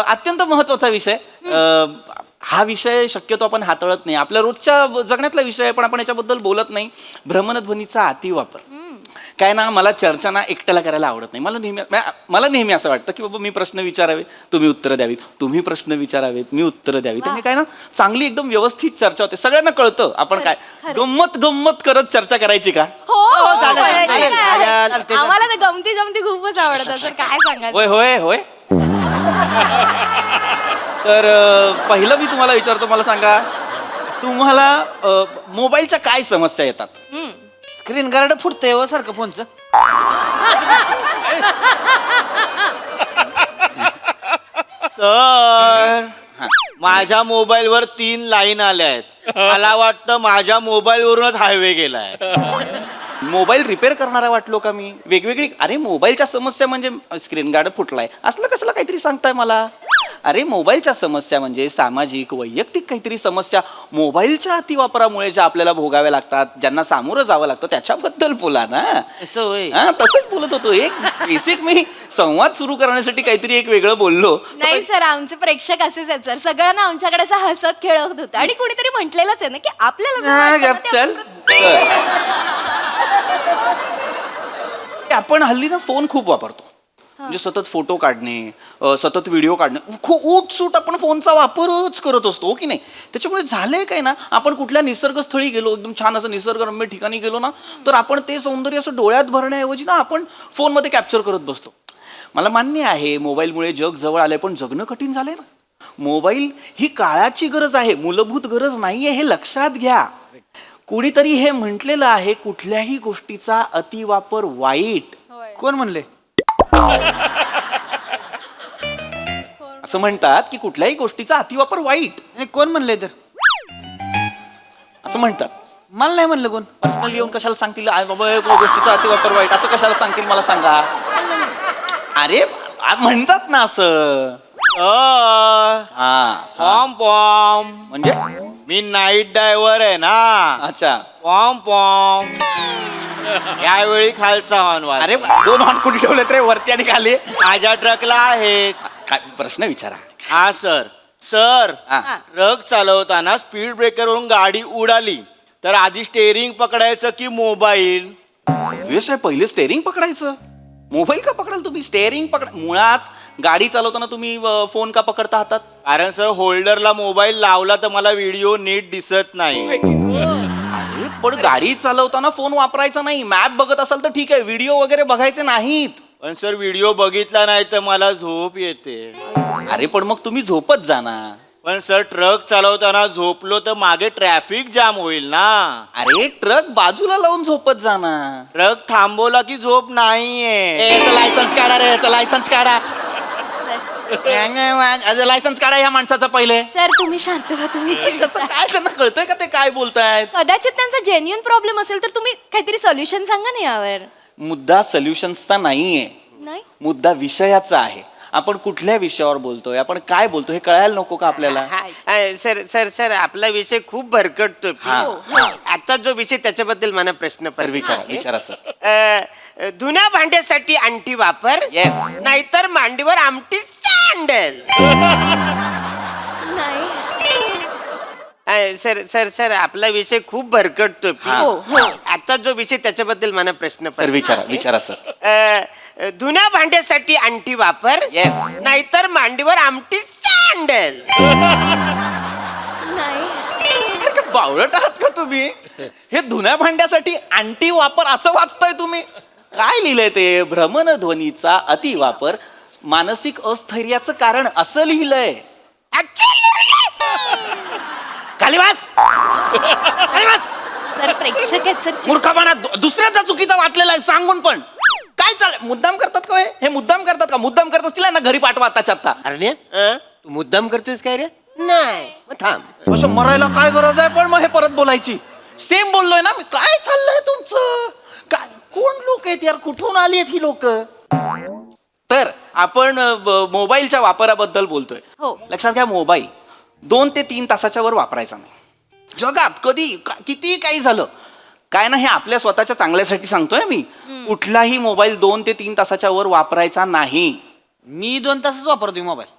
अत्यंत महत्वाचा विषय. हा विषय शक्यतो आपण हाताळत नाही. आपल्या रोजच्या जगण्यातला विषय आहे पण आपण याच्याबद्दल बोलत नाही. भ्रमणध्वनीचा अतिवापर. काय ना, मला चर्चा ना एकट्याला करायला आवडत नाही. मला नेहमी असं वाटतं की बाबा मी प्रश्न विचारावे तुम्ही उत्तरं द्यावीत, तुम्ही प्रश्न विचारावेत मी उत्तरं द्यावी. त्याने काय ना चांगली एकदम व्यवस्थित चर्चा होते. सगळ्यांना कळतं आपण काय गंमत करत चर्चा करायची का? हो चालेल. आम्हाला तर गमती खूपच आवडत सर. काय सांगायचं. होय. तर पहिलं मी तुम्हाला विचारतो, मला सांगा तुम्हाला मोबाईलच्या काय समस्या येतात? स्क्रीन गार्ड फुटतंय हो सारखं फोनचं. सर, माझ्या मोबाईलवर 3 लाईन आल्या आहेत. मला वाटतं माझ्या मोबाईलवरूनच हायवे गेलाय. मोबाईल रिपेअर करणारा वाटलो का मी? वेगवेगळी. अरे मोबाईलच्या समस्या म्हणजे स्क्रीन गार्ड फुटलाय असलं कसलं काहीतरी सांगताय मला? अरे मोबाईलच्या समस्या म्हणजे सामाजिक वैयक्तिक काहीतरी समस्या मोबाईलच्या अतिवापरामुळे ज्या आपल्याला भोगाव्या लागतात, ज्यांना सामोरं जावं लागतं त्याच्याबद्दल बोला ना. हा, तसंच बोलत होतो. एक बेसिक मी संवाद सुरू करण्यासाठी काहीतरी एक वेगळं बोललो. नाही सर, आमचे प्रेक्षक असेच आहेत सर, सगळ्यांना आमच्याकडे असं हसत खेळत होतं आणि कुणीतरी म्हटलेलंच आहे ना की आपल्याला जे हा, वाटतं ना गप ते चल. आपण हल्ली ना फोन खूप वापरतो. म्हणजे सतत फोटो काढणे, सतत व्हिडिओ काढणे, खूप उठसूट आपण फोनचा वापरच करत असतो, हो की नाही? त्याच्यामुळे झालंय काय ना, आपण कुठल्या निसर्गस्थळी गेलो, एकदम छान असं निसर्गरम्य ठिकाणी गेलो ना, तर आपण ते सौंदर्य असं डोळ्यात भरण्याऐवजी ना आपण फोनमध्ये कॅप्चर करत बसतो. मला मान्य आहे मोबाईलमुळे जग जवळ आलंय, पण जगणं कठीण झालंय ना. मोबाईल ही काळाची गरज आहे, मूलभूत गरज नाहीये, हे लक्षात घ्या. कुणीतरी हे म्हटलेलं आहे, कुठल्याही गोष्टीचा अतिवापर वाईट. कोण म्हणले? असं म्हणतात की कुठल्याही गोष्टीचा अतिवापर वाईट, आणि कोण म्हणले तर? असं म्हणतात. मला नाही म्हणलं कोण. पर्सनली येऊन कशाला सांगतील आय बाबा या गोष्टीचा अतिवापर वाईट, असं कशाला सांगतील मला सांगा. अरे म्हणतात ना असं. पॉम पॉम म्हणजे मी नाईट ड्रायव्हर आहे ना. अच्छा. पॉम पॉम यावेळी खालचा हॉर्न वाज. अरे 2 हॉर्न कुठे ठेवलेत रे, वरती आणि खाली? माझ्या ट्रकला आहे. काय प्रश्न विचारा. हा सर. सर, हा. ट्रक चालवताना स्पीड ब्रेकरवरून गाडी उडाली तर आधी स्टेअरिंग पकडायचं की मोबाईल? आहे पहिले स्टेअरिंग पकडायचं. मोबाईल का पकडाल तुम्ही? स्टेअरिंग पकड. मुळात गाडी चालवताना तुम्ही फोन का पकडता हातात? कारण सर होल्डरला मोबाईल लावला तर मला व्हिडिओ नीट दिसत नाही. अरे पण गाडी चालवताना फोन वापरायचा नाही. मॅप बघत असाल तर ठीक आहे, व्हिडिओ वगैरे बघायचे नाहीत. पण सर व्हिडिओ बघितला नाही तर मला झोप येते. अरे पण मग तुम्ही झोपत जा ना. पण सर ट्रक चालवताना झोपलो तर मागे ट्रॅफिक जाम होईल ना. अरे ट्रक बाजूला लावून झोपत जा ना. ट्रक थांबवला की झोप नाहीये. लायसन्स काढा रे, लायसन्स काढा. लायसन्स काढा या माणसाचं पहिले. सर तुम्ही शांत व्हा, तुम्ही कसं काय त्यांना कळतंय का ते काय बोलतायत? कदाचित त्यांचा जेन्युइन प्रॉब्लेम असेल तर तुम्ही काहीतरी सोल्युशन सांगा ना यावर. मुद्दा सोल्युशन्सचा नाहीये, नाही मुद्दा विषयाचा आहे. आपण कुठल्या विषयावर बोलतोय, आपण काय बोलतोय हे कळायला नको का आपल्याला? सर सर सर आपला विषय खूप भरकटतो. हा, आता जो विषय त्याच्याबद्दल मला प्रश्न सर विचारा विचारा सर. धुण्या भांड्यासाठी अंटी वापर. Yes. नाहीतर मांडीवर आमटी सँडल. नाही. सर सर सर आपला विषय खूप भरकटतो. आता जो विषय त्याच्याबद्दल मला प्रश्न सर विचारा विचारा सर. धुण्या भांड्यासाठी अंटी वापर. Yes. नाहीतर मांडीवर आमटी सँडल. नाही. बावळट आहात का तुम्ही? हे धुण्या भांड्यासाठी अंटी वापर असं वाचताय तुम्ही? काय लिहिलंय ते? भ्रमणध्वनीचा अतिवापर मानसिक अस्थैर्याचं कारण असं लिहिलंय. खाली बस. खाली बस. सर प्रेक्षक आहेत सर. मूर्खपणा दुसऱ्याचा चुकीचा वाचलेला आहे सांगून पण. काय चालेल? मुद्दाम करतात का हे? मुद्दाम करतात का? मुद्दाम करत असतील ना घरी पाठवा आताच्या आता. अरे तू मुद्दाम करतोयस काय रे? नाही थांब. असं मरायला काय गरज आहे पण मग हे परत बोलायची? सेम बोललोय ना मी. काय चाललंय तुमचं? काय कोण लोक आहेत यार? कुठून आली आहेत ही लोक? तर आपण मोबाईलच्या वापराबद्दल बोलतोय. हो. लक्षात घ्या, मोबाईल 2 ते 3 तासाच्या वर वापरायचा नाही. जगात कधी किती काही झालं काय ना, हे आपल्या स्वतःच्या चांगल्यासाठी सांगतोय मी. कुठलाही मोबाईल 2 ते 3 तासाच्या वर वापरायचा नाही. मी 2 तासच वापरतोय mobile.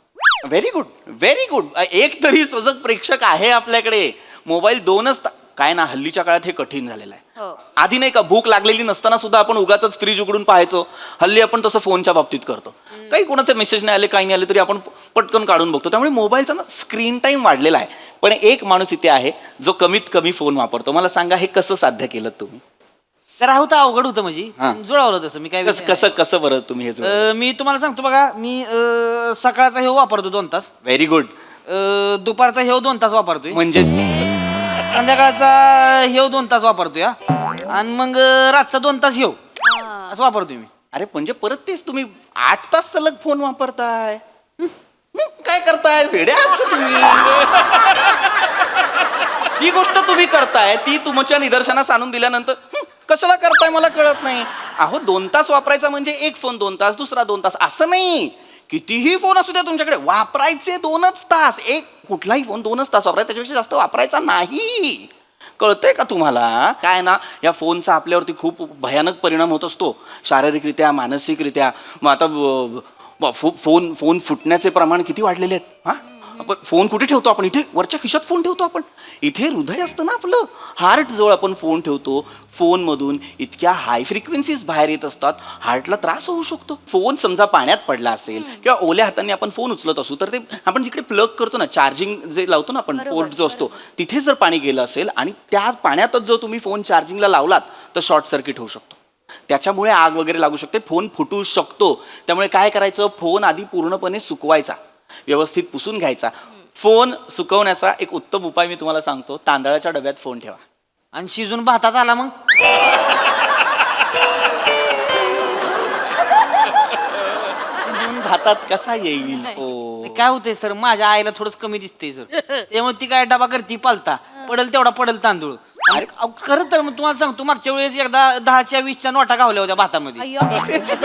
Very good, very good. एक तरी सजग प्रेक्षक आहे आपल्याकडे. मोबाईल 2च काय ना, हल्लीच्या काळात हे कठीण झालेलं आहे. आधी नाही का, भूक लागलेली नसताना सुद्धा आपण उगाच फ्रीज उघडून पाहायचो. हल्ली आपण तसं फोनच्या बाबतीत करतो. काही कोणाचे मेसेज नाही आले, काही नाही आले तरी आपण पटकन काढून बघतो. त्यामुळे मोबाईलचा ना स्क्रीन टाइम वाढलेला आहे. पण एक माणूस इथे आहे जो कमीत कमी फोन वापरतो. मला सांगा हे कसं साध्य केलं तुम्ही? जरा होतं अवघड होतं म्हणजे हा. जुळवलं तसं मी काय कसं कसं कसं बरं तुम्ही हे जुळवलं? मी तुम्हाला सांगतो बघा. मी सकाळचा हे वापरतो 2 तास. Very good. दुपारचा हे 2 तास वापरतोय. म्हणजे संध्याकाळचा हे 2 तास वापरतोय. आणि मग रातचा 2 तास हे असं वापरतोय मी. अरे म्हणजे परत तेच तुम्ही 8 तास सलग फोन वापरताय. काय करताय? वेडे आहात का तुम्ही? ही गोष्ट तुम्ही करताय ती तुमच्या निदर्शनास आणून दिल्यानंतर कशाला करताय मला कळत नाही. अहो 2 तास वापरायचा म्हणजे एक फोन 2 तास, दुसरा 2 तास असं नाही. कितीही फोन असू द्या तुमच्याकडे, वापरायचे 2च तास. एक कुठलाही फोन 2च तास वापरायचा, त्याच्यापेक्षा जास्त वापरायचा नाही. कळतंय का तुम्हाला? काय ना, या फोनचा आपल्यावरती खूप भयानक परिणाम होत असतो, शारीरिकरित्या, मानसिकरित्या. मग आता फोन फुटण्याचे प्रमाण किती वाढलेले आहेत. हा, आपण फोन कुठे ठेवतो? आपण इथे वरच्या खिशात फोन ठेवतो. आपण इथे हृदय असतं ना आपलं, हार्ट जवळ आपण फोन ठेवतो. फोनमधून इतक्या हाय फ्रिक्वेन्सीज बाहेर येत असतात, हार्टला त्रास होऊ शकतो. फोन समजा पाण्यात पडला असेल किंवा ओल्या हाताने आपण फोन उचलत असू, तर ते आपण जिकडे प्लग करतो ना, चार्जिंग जे लावतो ना आपण, पोर्ट जो असतो, तिथे जर पाणी गेलं असेल आणि त्या पाण्यातच जर तुम्ही फोन चार्जिंगला लावलात, तर शॉर्ट सर्किट होऊ शकतो. त्याच्यामुळे आग वगैरे लागू शकते, फोन फुटू शकतो. त्यामुळे काय करायचं, फोन आधी पूर्णपणे सुकवायचा, व्यवस्थित पुसून घ्यायचा. फोन सुकवण्याचा एक उत्तम उपाय मी तुम्हाला सांगतो, तांदळाच्या डब्यात फोन ठेवा. आणि शिजून भातात आला मग? शिजून भातात कसा येईल फोन? काय होतंय सर, माझ्या आईला थोडंच कमी दिसतंय सर, त्यामुळे ती काय डबा करती पालता, पडल तेवढा पडल तांदूळ. खरं तर मग तुम्हाला सांगतो, मागच्या वेळेस एकदा 10च्या 20च्या नोटा गावल्या होत्या भातामध्ये. अय्यो.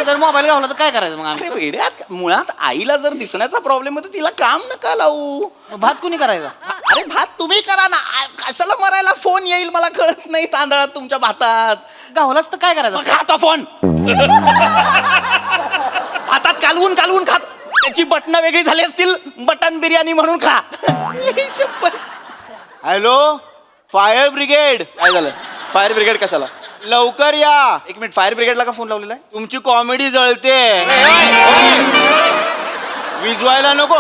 जर मोबाईल गावला तर काय करायचं मग आम्ही? अरे वेड्यात, मुळात आईला जर दिसण्याचा प्रॉब्लेम होतो, तिला काम नका लावू. मग भात कुणी करायचा? अरे भात तुम्ही करा ना, कशाला मरायला फोन येईल मला कळत नाही तांदळात तुमच्या भातात. गावलाच तर काय करायचं? मग खाता फोन. भातात कालवून कालवून खात, त्याची बटणं वेगळी झाली असतील, बटन बिर्याणी म्हणून खा. Hello, fire brigade. काय झालं? फायर ब्रिगेड कशाला? लवकर या, एक मिनिट, फायर ब्रिगेडला का फोन लावलेला आहे? तुमची कॉमेडी जळते. विजवायला नको.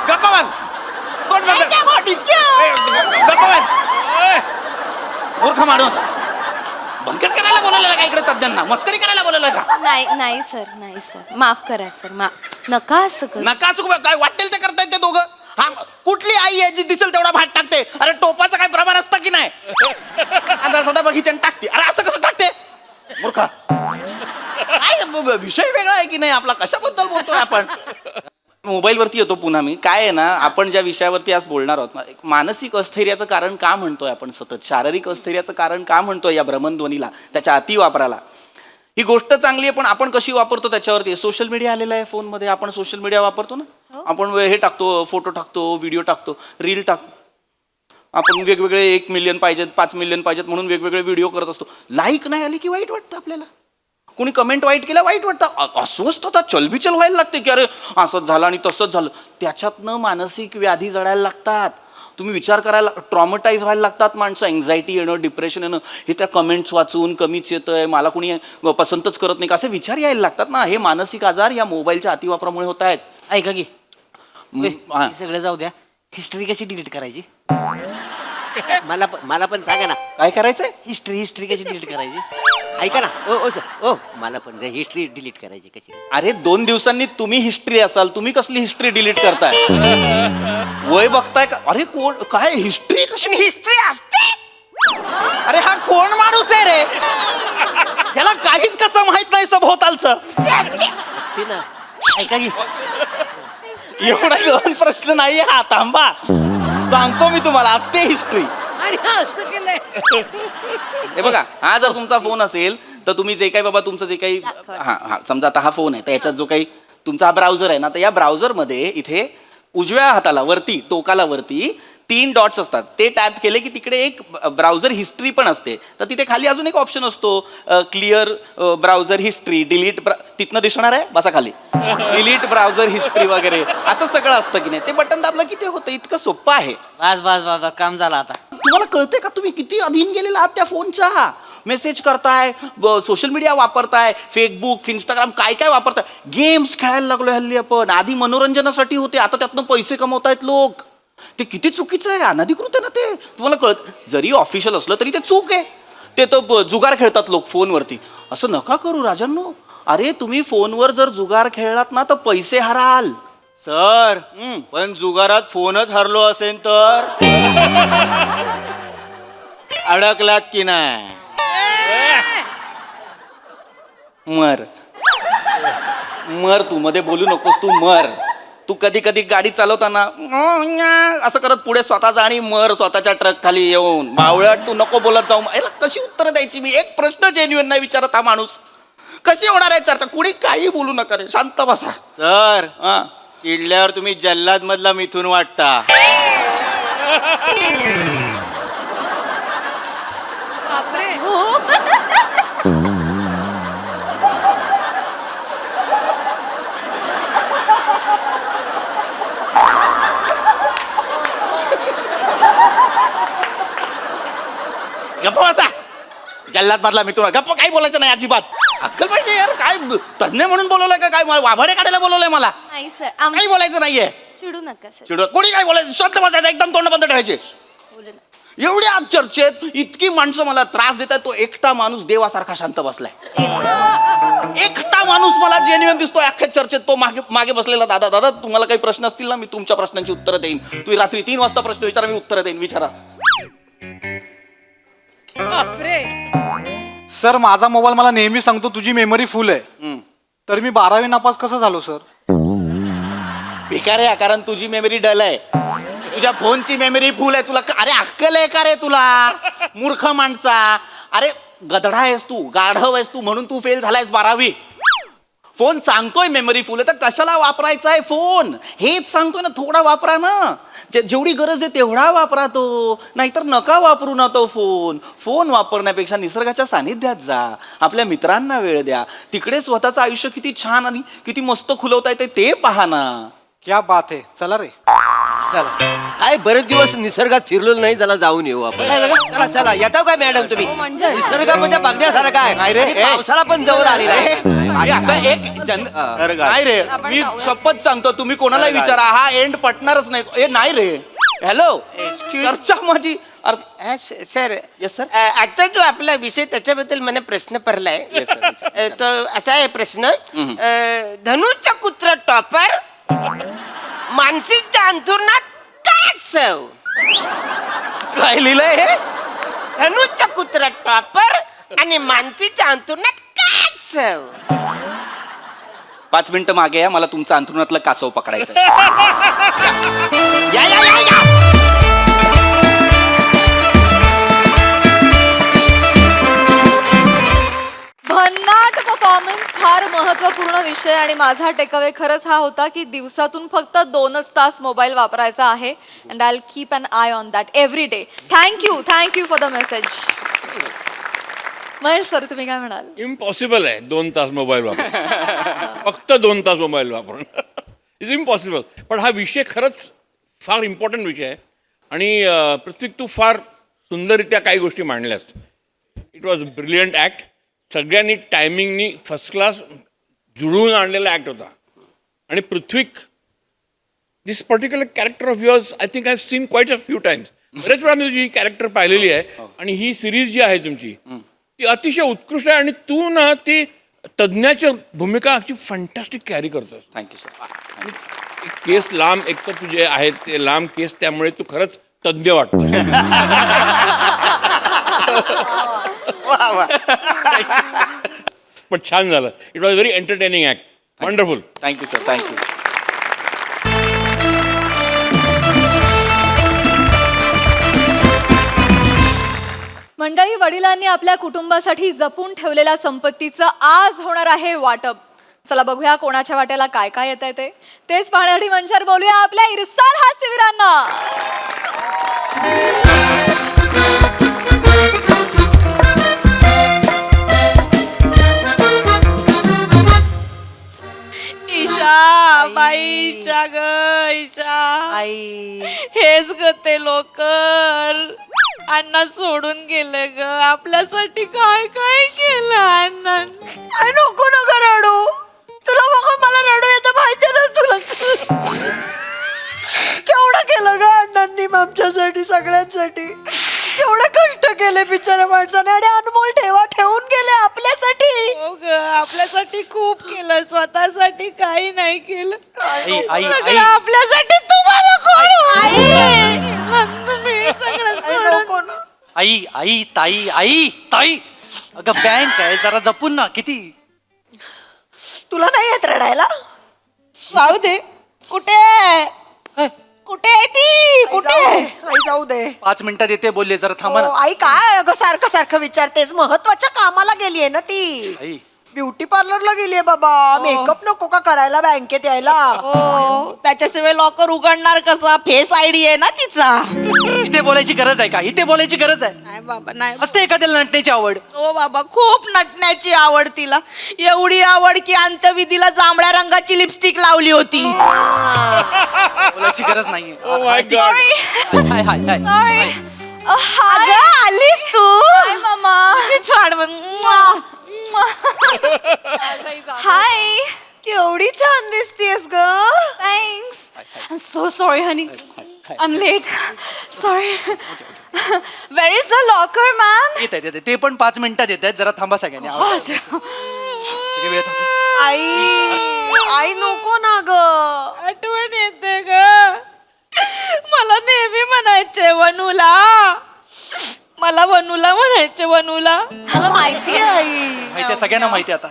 गप्पा बस. कोण म्हणतं? गप्पा बस. मूर्ख माणूस, बंकच करायला बोलवलेला का इकडे तज्ञांना? मस्करी करायला बोलवलं का? नाही सर, माफ करा सर, नका असं करू. नका चुक, काय वाटेल ते करतायत ते दोघं. हा, कुठली आई आहे जी दिसेल तेवढा भात टाकते? अरे टोपाचं काय प्रमाण असतं की नाही? तांदळाचा बघितले टाकते. अरे असं कसं टाकते? मूर्खा, काय विषय वेगळा आहे की नाही आपला? कशाबद्दल बोलतोय आपण? मोबाईलवरती येतो पुन्हा मी. काय आहे ना, आपण ज्या विषयावरती आज बोलणार आहोत ना, एक मानसिक अस्थैर्याचं कारण का म्हणतोय आपण सतत, शारीरिक अस्थैर्याचं कारण का म्हणतोय या भ्रमणध्वनीला, त्याच्या अति वापराला. ही गोष्ट चांगली आहे, पण आपण कशी वापरतो त्याच्यावरती. सोशल मीडिया आलेला आहे फोनमध्ये, आपण सोशल मीडिया वापरतो ना, आपण हे टाकतो, फोटो टाकतो, व्हिडिओ टाकतो, रील टाकतो. आपण वेगवेगळे 1 मिलियन पाहिजेत, 5 मिलियन पाहिजेत म्हणून वेगवेगळे व्हिडिओ करत असतो. लाईक नाही आली की वाईट वाटतं आपल्याला, कोणी कमेंट वाईट केलं वाईट वाटतं, अस्वस्थता चलबिचल व्हायला लागते की अरे असंच झालं आणि तसंच झालं. त्याच्यातनं मानसिक व्याधी जडायला लागतात. तुम्ही विचार करायला, ट्रॉमटाईज व्हायला लागतात माणसं, एन्झायटी येणं, डिप्रेशन येणं, हे त्या कमेंट्स वाचून कमीच येतंय, मला कोणी पसंतच करत नाही, असे विचार यायला लागतात ना. हे मानसिक आजार या मोबाईलच्या अतिवापरामुळे होत आहेत. ऐका की, हा. हे सगळं जाऊ द्या, हिस्ट्री कशी डिलीट करायची? मला पण सांगा ना. काय करायचंय? हिस्ट्री कशी डिलीट करायची? ऐका ना. ओ सर, ओ मला पण हिस्ट्री डिलीट करायची कशी? अरे 2 दिवसांनी तुम्ही हिस्ट्री असाल, तुम्ही कसली हिस्ट्री डिलीट करताय? वय बघताय का? अरे कोण, काय हिस्ट्री? कशी हिस्ट्री असते? अरे हा कोण माणूस आहे रे? याला काहीच कसं माहित नाही सभोवतालचं. ते ना. ऐका की, एवढा गहन प्रश्न नाहीये हा, थांबा सांगतो मी तुम्हाला. असते हिस्ट्री. आणि असं केलंय. हे बघा, हा जर तुमचा फोन असेल तर तुम्ही जे काही बाबा तुमचं जे काही, हा समजा आता हा फोन आहे, तर याच्यात जो काही तुमचा हा ब्राउझर आहे ना, तर या ब्राउझरमध्ये इथे उजव्या हाताला वरती, टोकाला वरती 3 डॉट्स असतात. ते टॅप केले की तिकडे एक ब्राउझर हिस्ट्री पण असते. तर तिथे खाली अजून एक ऑप्शन असतो, क्लिअर ब्राउझर हिस्ट्री, डिलीट, तिथनं दिसणार आहे बसा खाली, डिलीट ब्राउझर हिस्ट्री वगैरे असं सगळं असतं की नाही. ते बटन दाबलं की ते होतं. इतकं सोपं आहे. बस काम झालं आता. तुम्हाला कळतंय का तुम्ही किती अधीन गेलेला आहात त्या फोनच्या? मेसेज करताय, सोशल मीडिया वापरताय, फेसबुक, इंस्टाग्राम, काय काय वापरताय. गेम्स खेळायला लागलो हल्ली आपण. आधी मनोरंजनासाठी होते, आता त्यातनं पैसे कमवतायत लोक. ते किती चुकीचं आहे, अनधिकृत आहे ना ते. तुम्हाला कळत, जरी ऑफिशियल असलं तरी ते चूक आहे. ते तर जुगार खेळतात लोक फोनवरती. असं नका करू राजांनो. अरे तुम्ही फोनवर जर जुगार खेळलात ना तर पैसे हराल. सर, पण जुगारात फोनच हरलो असेल तर अडकलात की नाही? मर तू मध्ये बोलू नकोस, तू मर. तू कधी कधी गाडी चालवताना असं करत पुढे स्वतःचा आणि मर स्वतःच्या ट्रक खाली येऊन बावळट तू नको बोलत जाऊ याला कशी उत्तर द्यायची मी एक प्रश्न जेन्युइन नाही विचारत हा माणूस कशी होणार आहे चर्चा कुणी काही बोलू नका रे शांत बसा सर हा चिडल्यावर तुम्ही जल्लाद मधला मिथून वाटता. गप्प बसा जल्लाद मधला मी तुला गप्प काही बोलायचं नाही अजिबात अक्कल पाहिजे यार काय तज्ञ म्हणून बोलवलंय का काय वाभाडे काढायला बोलवलंय मला नाही सर काही बोलायचं नाहीये चिडू नका सर. चिडू कोणी काय बोलायचं शांत बसायचं एकदम तोंड बंद ठेवायचे एवढ्या आज चर्चेत इतकी माणसं मला त्रास देतात तो एकटा माणूस देवासारखा शांत बसलाय एकटा माणूस मला जेन्युइन दिसतोय अख्ख्या चर्चेत तो मागे मागे बसलेला दादा दादा तुम्हाला काही प्रश्न असतील ना मी तुमच्या प्रश्नांची उत्तरं देईन तुम्ही रात्री 3 वाजता प्रश्न विचारा मी उत्तरं देईन विचारा सर माझा मोबाईल मला नेहमी सांगतो तुझी मेमरी फुल आहे तर मी 12वी नापास कसं झालो सर? भिकार आहे कारण तुझी मेमरी डल आहे तुझ्या फोनची मेमरी फुल आहे तुला अरे अक्कल आहे का रे तुला मूर्ख माणसा अरे गधडा आहेस तू गाढव आहेस तू म्हणून तू फेल झालायस 12वी फोन सांगतोय मेमरी फुल आहे तर कशाला वापरायचा आहे फोन हेच सांगतोय ना थोडा वापरा ना जेवढी गरज आहे तेवढा वापरा तो नाहीतर नका वापरू ना तो फोन वापरण्यापेक्षा निसर्गाच्या सानिध्यात जा आपल्या मित्रांना वेळ द्या तिकडे स्वतःचं आयुष्य किती छान आणि किती मस्त खुलवता येते ते पहा ना क्या बात आहे चला रे चला काय बरेच दिवस निसर्गात फिरलो नाही त्याला जाऊन येऊ आपण. चला चला येतो काय मॅडम तुम्ही निसर्ग म्हणजे बघण्यासारखं आहे नाही रे, आणि पावसाळा पण जवळ आलेला आहे. आणि असं एक नाही रे मी शपथ सांगतो तुम्ही कोणाला विचारा हा एंड पटणारच नाही नाही रे हॅलो चर्चा माझी सर येस सर आजचा जो आपला विषय त्याच्याबद्दल मला प्रश्न पडलाय तो असा आहे प्रश्न धनुचा कुत्र टॉपर मानसिकच्या अंथरुणात काय सव काय लिहिलंय हे धनुचा कुत्र टॉपर आणि मानसीच्या अंथरुणात काय सव 5 मिनिटं मागे या मला तुमचं अंथरुणातलं कासव पकडायचं या या या या भन्नाट परफॉर्मन्स फार महत्त्वपूर्ण विषय आणि माझा टेकअवे खरंच हा होता की दिवसातून फक्त 2च तास मोबाईल वापरायचा आहे and I will keep an eye on that every day thank you for the message. Mahesh sir तुम्ही काय म्हणाल? इम्पॉसिबल आहे 2 तास मोबाईल वापरून फक्त 2 तास मोबाईल वापरून इज इम्पॉसिबल पण हा विषय खरंच फार इम्पॉर्टंट विषय आहे आणि प्रत्येक तू फार सुंदररित्या काही गोष्टी मांडल्यास इट वॉज ब्रिलियंट ॲक्ट सगळ्यांनी टायमिंगनी फर्स्ट क्लास जुळवून आणलेला ॲक्ट होता आणि Prithvik this particular character of yours I think I seen quite a few times बरेच वेळा मी तुझी कॅरेक्टर पाहिलेली आहे आणि ही सिरीज जी आहे तुमची ती अतिशय उत्कृष्ट आहे आणि तू ना ती तज्ज्ञाची भूमिका अगदी फंटॅस्टिक कॅरी करतोस थँक्यू सर आणि केस लांब एक तर तुझे आहेत ते लांब केस त्यामुळे तू खरंच तज्ज्ञ वाटतो पण छान झालं it was very entertaining act wonderful thank you sir thank you मंडळी वडिलांनी आपल्या कुटुंबासाठी जपून ठेवलेल्या संपत्तीचं आज होणार आहे वाटप. चला बघूया कोणाच्या वाट्याला काय काय येत आहे तेच पाहण्यासाठी मंचावर बोलूया आपल्या इरसाल हास्यवीरांना. ईशा बाई ईशा ग ईशा आई हेच ग ते लोक अण्णा सोडून गेले ग आपल्यासाठी काय काय केलं अण्णा. नको नको रडू तुला बघा मला रडू येतं माहिती ना तुला केवढं केलं ग अण्णांनी आमच्यासाठी सगळ्यांसाठी केवढे कष्ट केले बिचाऱ्या माणसाने आणि अनमोल ठेवा ठेवून गेले आपल्यासाठी. हो ग आपल्यासाठी खूप केलं स्वतःसाठी काही नाही केलं सगळं आपल्यासाठी. तुम्हाला कोण आई आई ताई आई ताई अगं बँक आहे जरा जपून ना किती तुला नाही येत रडायला जाऊ दे कुठे कुठे आहे ती कुठे आहे? आई जाऊ दे 5 मिनिटात येते बोलले जरा थांबा ना आई काय अगं सारखं सारखं विचारतेस महत्वाच्या कामाला गेलीये ना ती आई ब्युटी पार्लरला गेलीये बाबा मेकअप नको का करायला बँकेत यायला त्याच्याशिवाय लॉकर उघडणार कसा फेस आयडी आहे ना तिचा इथे बोलायची गरज आहे का इथे बोलायची गरज आहे नाही बाबा नाही असते एखाद्याला नटण्याची आवड हो बाबा खूप नटण्याची आवड तिला एवढी आवड की अंत्यविधीला जांभळ्या रंगाची लिपस्टिक लावली होती बोलायची गरज नाहीये Oh my God. हाय हाय हाय अगं आलीस तू मामा छान हाय केवढी छान दिसतेस ग thanks I am so sorry honey I am late sorry where is the locker ma'am येत आहेत ते पण 5 मिनिटात येत आहेत जरा थांबा सगळ्यांनी सगळे वेळेत होते. आई नको ना ग आठवण येते ग मला नेहमी म्हणायचे वनूला मला वनूला म्हणायचे वनूला मला माहिती आहे माहिती आहे सगळ्यांना माहिती आहे आता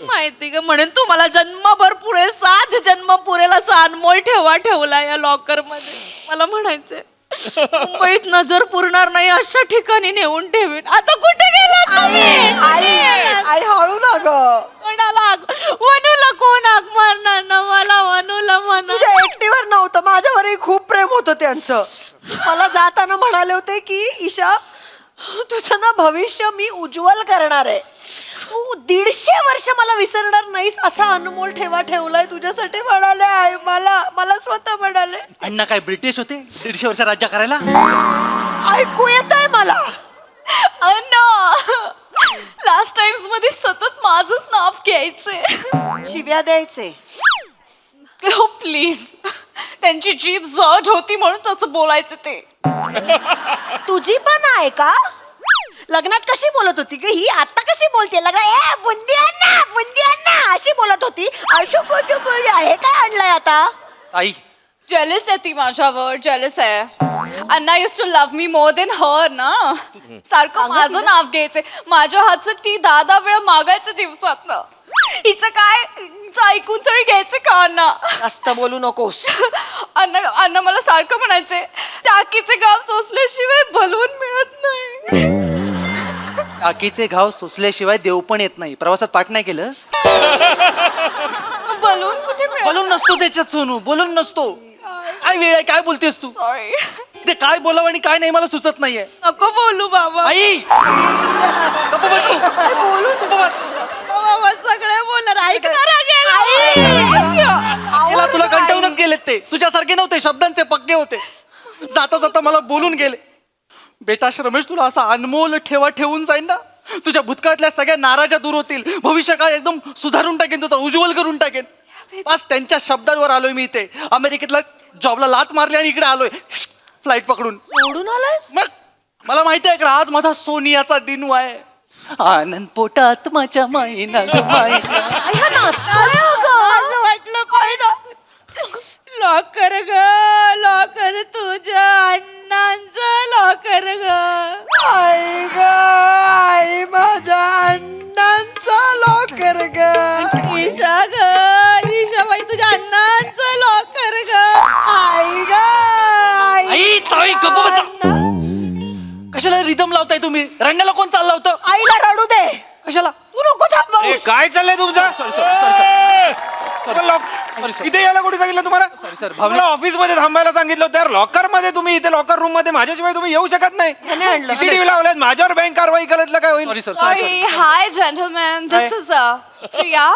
माहिती ग म्हणून तू मला जन्मभर पुरे 7 जन्म पुरेल असा अनमोल ठेवला या लॉकर मध्ये मला म्हणायचे मुंबईत नजर पुरणार नाही अशा ठिकाणी नेऊन ठेवीन आता कुठे गेला तुम्ही आई हळू ना ग कोणाला वनूला कोण हाक मारणार ना मला वनूला म्हणून तुझ्या एकटीवर नव्हतं माझ्यावरही खूप प्रेम होतं त्यांचं मला जाताना म्हणाले होते की ईशा तुझं ना भविष्य मी उज्ज्वल करणार आहे तू 150 वर्ष मला विसरणार नाहीस असा अनमोल ठेवलाय तुझ्यासाठी म्हणाले आहे मला स्वतः म्हणाले अण्णा काय ब्रिटिश होते 150 वर्ष राज्य करायला ऐकू येत आहे मला लास्ट टाइम्स मध्ये सतत माझंच नाव घ्यायचे शिव्या द्यायचे हो प्लीज त्यांची जीभ जड होती म्हणून तसं बोलायचं ते तुझी पण आहे का लग्नात कशी बोलत होती ग ही आता कशी बोलते लग्न ए बुंदी अण्णा अशी बोलत होती अशोक हे काय आणलंय आता आई जेलस आहे ती माझ्यावर जेलस आहे Anna used to love me more than her ना सारखं माझं नाव घ्यायचं माझ्या हातचं टी 10 वेळा मागायचं दिवसात ना हिचं काय हिचं ऐकून तरी घ्यायचं का अण्णा जास्त बोलू नकोस अण्णा मला सारखं म्हणायचे टाकीचे गाव सोसल्याशिवाय बलवून मिळत नाही टाकीचे घाव सोसल्याशिवाय देव पण येत नाही प्रवासात पाठ नाही केलंस बलून कुठे मिळत बोलून नसतो त्याच्यात सोनू बोलून नसतो काय वेळ आहे काय बोलतेस तू सॉरी ते काय बोलावं आणि काय नाही मला सुचत नाहीये नको बोलू बाबा आई गप्प बस तू बोलू गप्प बस बाबा सगळे बोलणार ऐकणार याला तुला कंटाळूनच गेलेत ते तुझ्यासारखे नव्हते शब्दांचे पक्के होते जाता जाता मला बोलून गेले बेटा रमेश तुला असा अनमोल ठेवून जाईन ना तुझ्या भूतकाळातल्या सगळ्या नाराजा दूर होतील भविष्यकाळ एकदम सुधारून टाकेन तुझा उज्ज्वल करून टाकेन बस त्यांच्या शब्दांवर आलोय मी इथे अमेरिकेतला जॉबला लात मारली आणि इकडे आलोय फ्लाईट पकडून सोडून आलायस मग मला माहिती आहे का आज माझा सोनियाचा दिन आहे आनंद पोटात माझ्या माईना असं वाटलं पाहिजे लॉकर ग लॉकर तुझ्या अण्णांचं लॉकर ग आई माझ्या अण्णांचं लॉकर ग ईशाबाई तुझ्या अण्णांचं लॉकर ग आई ग आई ताई गप्प बसा कशाला रिदम लावताय तुम्ही रंगाला कोण चालला होतं आईला रडू दे कशाला तू नको थांबव ए, काय चाललंय तुमचं इथे यायला कुठे सांगितलं तुम्हाला सर मला ऑफिस मध्ये थांबायला सांगितलं तर लॉकर मध्ये तुम्ही इथे लॉकर रूम मध्ये माझ्याशिवाय तुम्ही येऊ शकत नाही सीसीटीव्ही लावल्यात माझ्यावर बँक कारवाई करायला काय होईल sorry sir Sorry, hi gentlemen. This is Priya.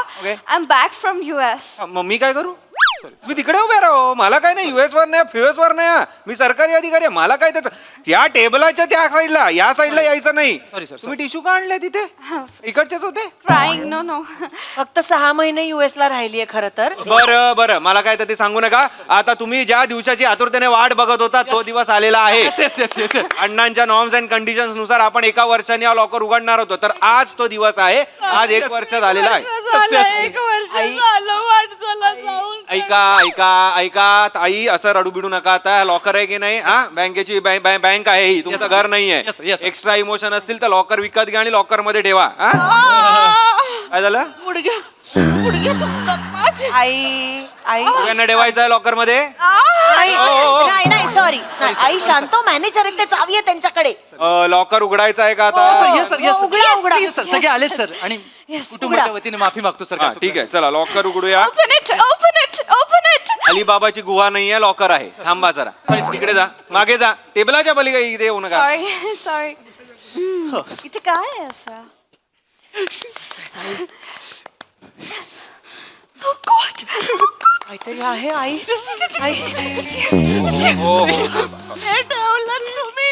I'm back from US. मग मी काय करू तुम्ही तिकडे उभे राहो मला काय नाही US वर नाही फ्युएस वर नाही मी सरकारी अधिकारी आहे मला काय त्याचं या टेबलाच्या त्या साईडला या साईडला यायचं नाही Sorry, sir, तुम्ही टिश्यू का आणले तिथे इकडचेच होते Crying? No, no. फक्त 6 महिने US ला राहिलीये खरं तर बरं बरं मला काय तर ते सांगू नका आता तुम्ही ज्या दिवसाची आतुरतेने वाट बघत होता तो दिवस आलेला आहे येस अण्णांच्या नॉर्म्स अँड कंडिशन्स नुसार आपण 1 वर्षाने हा लॉकर उघडणार होतो तर आज तो दिवस आहे आज 1 वर्ष झालेला आहे 1 वर्ष झालं वाटचाला जाऊन ऐका ऐका ऐका ताई असं रडू बिडू नका आता लॉकर आहे की नाही हा बँकेची बँक आहे ही तुमचं घर नाहीये Yes. एक्स्ट्रा इमोशन असतील तर लॉकर विकत घ्या आणि लॉकर मध्ये ठेवा हा काय झालं गुडघ्या दुखतात माझे. सगळ्यांना ठेवायचं लॉकर मध्ये नाही सॉरी आई शांत मॅनेजर ते चावी आहे त्यांच्याकडे. लॉकर उघडायचं आहे का सर आता येस सर येस उघडा, उघडा. Yes, सर सगळे आलेत सर आणि कुटुंबाच्या वतीने माफी मागतो सर. हा, ठीक आहे चला लॉकर उघडूया. Open it. अलिबाबाची गुहा नाहीये लॉकर आहे. थांबा जरा तिकडे जा मागे जा टेबलाच्या पलीकडे इथे येऊ नका. सॉरी इथे काय आहे असं? काहीतरी आहे आई. हो हे ठेवलं तुम्ही.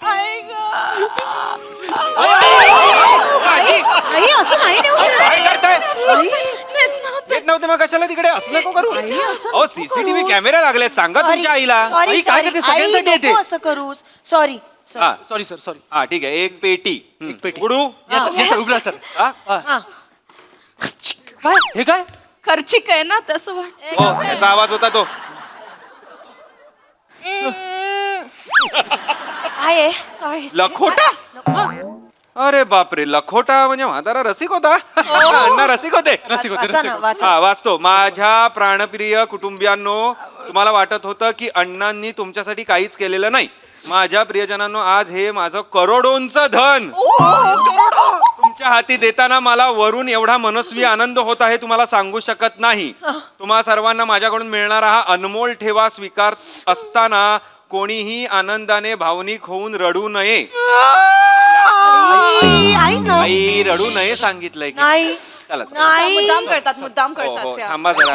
आई गं. आई असं नाही देऊ काय शकत. करताय आई, येत नव्हते मग कशाला तिकडे असं नको करू. आई, असं अहो नको सीसीटीव्ही करू. कॅमेरा लागलेत सांगा Sorry, तुमच्या आईला. sorry, आई, काय sorry. करते? सगळ्यांसाठी आई, येते. नको असं करू. सॉरी. हा सॉरी सर सॉरी. हा ठीक आहे एक पेटी पेटी. उघडू. येस सर उघडा सर. हा? काय हे काय खर्चिक आहे ना तसं वाटत. हो याचा आवाज होता तो. आहे सॉरी. लखोटा अरे बापरे लखोटा म्हणजे म्हातारा रसिक होता. अण्णा रसिक होते. रसिक होते वाचा ना, रसिक. वाचा. हा वाचतो. माझ्या प्राणप्रिय कुटुंबियांनो तुम्हाला वाटत होतं की अण्णांनी तुमच्यासाठी काहीच केलेलं नाही. माझ्या प्रियजनांनो आज हे माझं करोडोंचं धन तुमच्या हाती देताना मला वरून एवढा मनस्वी आनंद होत आहे तुम्हाला सांगू शकत नाही. तुम्हा सर्वांना माझ्याकडून मिळणारा हा अनमोल ठेवा स्वीकार असताना कोणीही आनंदाने भावनिक होऊन रडू नये. आई ना आई रडू नये सांगितलंय की. नाही चला चला. नाही मुद्दाम हो, हो, करतात त्या. थांबा जरा.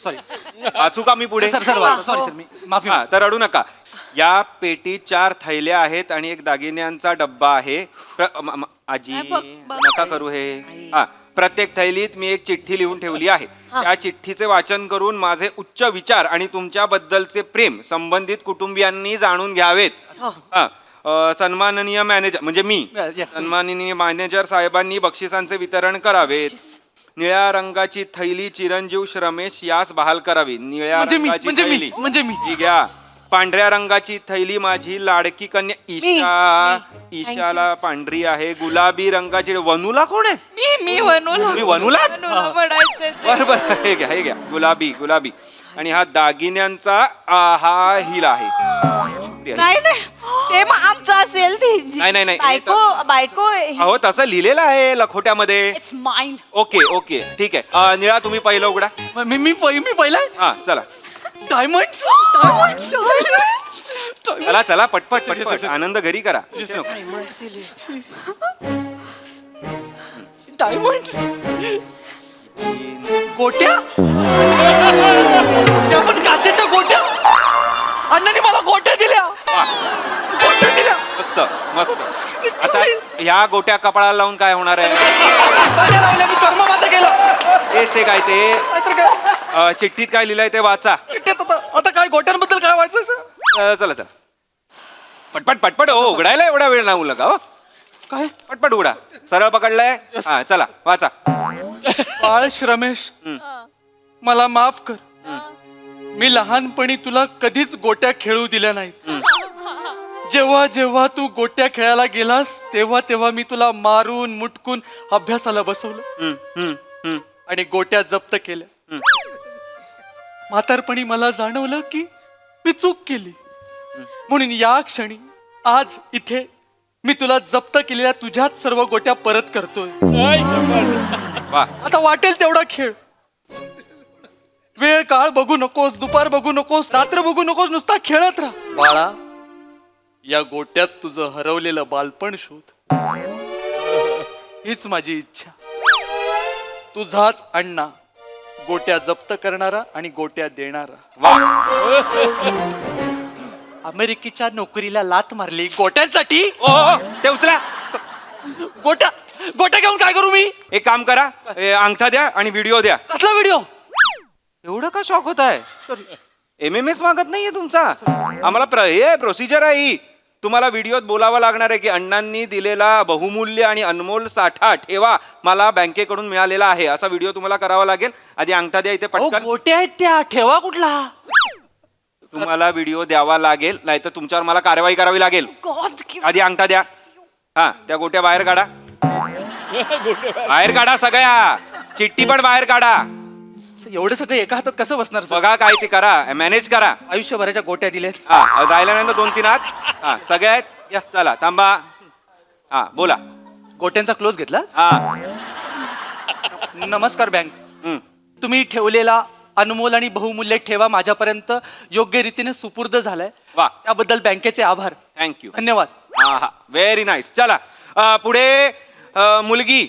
सॉरी वाचू का मी पुढे. सर सर सॉरी सर मी माफी हा तर रडू नका. या पेटीत 4 थैल्या आहेत आणि एक दागिन्यांचा डब्बा आहे. आजी नका करू हे. हा प्रत्येक थैलीत मी एक चिठ्ठी लिहून ठेवली आहे. त्या चिठ्ठीचे वाचन करून माझे उच्च विचार आणि तुमच्याबद्दलचे प्रेम संबंधित कुटुंबियांनी जाणून घ्यावेत. हा सन्माननीय मॅनेजर म्हणजे मी Yes. सन्माननीय मॅनेजर साहेबांनी बक्षिसांचे वितरण करावेत. निळ्या रंगाची थैली चिरंजीव श्रमेश यास बहाल करावी. निळ्या रंगाची थैली म्हणजे मी ही घ्या. पांढऱ्या रंगाची थैली माझी लाडकी कन्या ईशा. ईशाला पांढरी आहे. गुलाबी रंगाची वनूला कोण आहे? मी वनूला. तुम्ही वनूला पडायचे. बरोबर हे घ्या हे घ्या गुलाबी गुलाबी. आणि हा दागिन्यांचा हा हिला आहे. नाही ते मग आमचं असेल ती. नाही नाही नाही बायको अहो तसं लिहिलेलं आहे लखोट्यामध्ये. It's mind. ओके ओके ठीक आहे. निळा तुम्ही पहिलं उघडा. मी पहिला हा चला डायमंड्स चला चला पटपट पटपट आनंद घरी करा. डायमंड्स गोट्या त्या पण काचेच्या गोट्या. अण्णांनी मला गोट्या दिल्या. गोट्या दिल्या मस्त मस्त. आता ह्या गोट्या कपाळाला लावून काय होणार आहे? गोट्या लावल्या, मी कर्म माझं केलं. तेच ते काय ते नाहीतर काय चिठ्ठीत काय लिहिलंय ते वाचा. चिठ्ठ्यात आता काय गोट्यांबद्दल काय वाटायचं? चला चला पटपट पटपट. हो उघडायला एवढा वेळ लागू नका. हो काय पटपट उघडा. सरळ पकडलाय. हा चला वाचा. बाळ श्रमेश मला माफ कर. मी लहानपणी तुला कधीच गोट्या खेळू दिल्या नाहीत. जेव्हा जेव्हा तू गोट्या खेळायला गेलास तेव्हा तेव्हा मी तुला मारून मुटकून अभ्यासाला बसवलं आणि गोट्या जप्त केल्या. म्हातारपणी मला जाणवलं की मी चूक केली. म्हणून या क्षणी आज इथे मी तुला जप्त केलेल्या तुझ्याच सर्व गोट्या परत करतोय. वा आता वाटेल तेवढा खेळ. वेळ काळ बघू नकोस, दुपार बघू नकोस, रात्र बघू नकोस, नुसता खेळत राहा. बाळा या गोट्यात तुझं हरवलेलं बालपण शोध. हीच माझी इच्छा. तुझाच अण्णा गोट्या जप्त करणारा आणि गोट्या देणारा. वा अमेरिकेच्या नोकरीला लात मारली गोट्यांसाठी. ओ ते उचला. गोट्या गोट्या घेऊन काय करू मी? एक काम करा अंगठा द्या आणि व्हिडिओ द्या. कसला व्हिडिओ? एवढं का शॉक होत आहे? सॉरी MMS मागत नाहीये तुमचा. आम्हाला हे प्रोसिजर आहे ही. तुम्हाला व्हिडिओत बोलावं लागणार आहे की अण्णांनी दिलेला बहुमूल्य आणि अनमोल साठा ठेवा मला बँकेकडून मिळालेला आहे असा व्हिडिओ तुम्हाला करावा लागेल. आधी अंगठा द्या इथे पटकन. गोट्या आहेत त्या, ठेवा कुठला? तुम्हाला व्हिडिओ द्यावा लागेल नाहीतर तुमच्यावर मला कारवाई करावी लागेल. आधी अंगठा द्या. हा त्या गोट्या बाहेर काढा. बाहेर काढा सगळ्या, चिठ्ठी पण बाहेर काढा. एवढं सगळं एका हातात कसं बसणार सर? बघा काय ते करा, मॅनेज करा. आयुष्यभराच्या गोट्या दिल्यात. हा राहिल्यानंतर 2-3 हात. हा सगळे आहेत, या चला थांबा. हा बोला. गोट्यांचा क्लोज घेतला. हा नमस्कार बँक. हम्म. तुम्ही ठेवलेला अनमोल आणि बहुमूल्य ठेवा माझ्यापर्यंत योग्य रीतीने सुपूर्द झालाय. वा. त्याबद्दल बँकेचे आभार. थँक्यू. धन्यवाद. हा हा व्हेरी नाईस. चला पुढे मुलगी.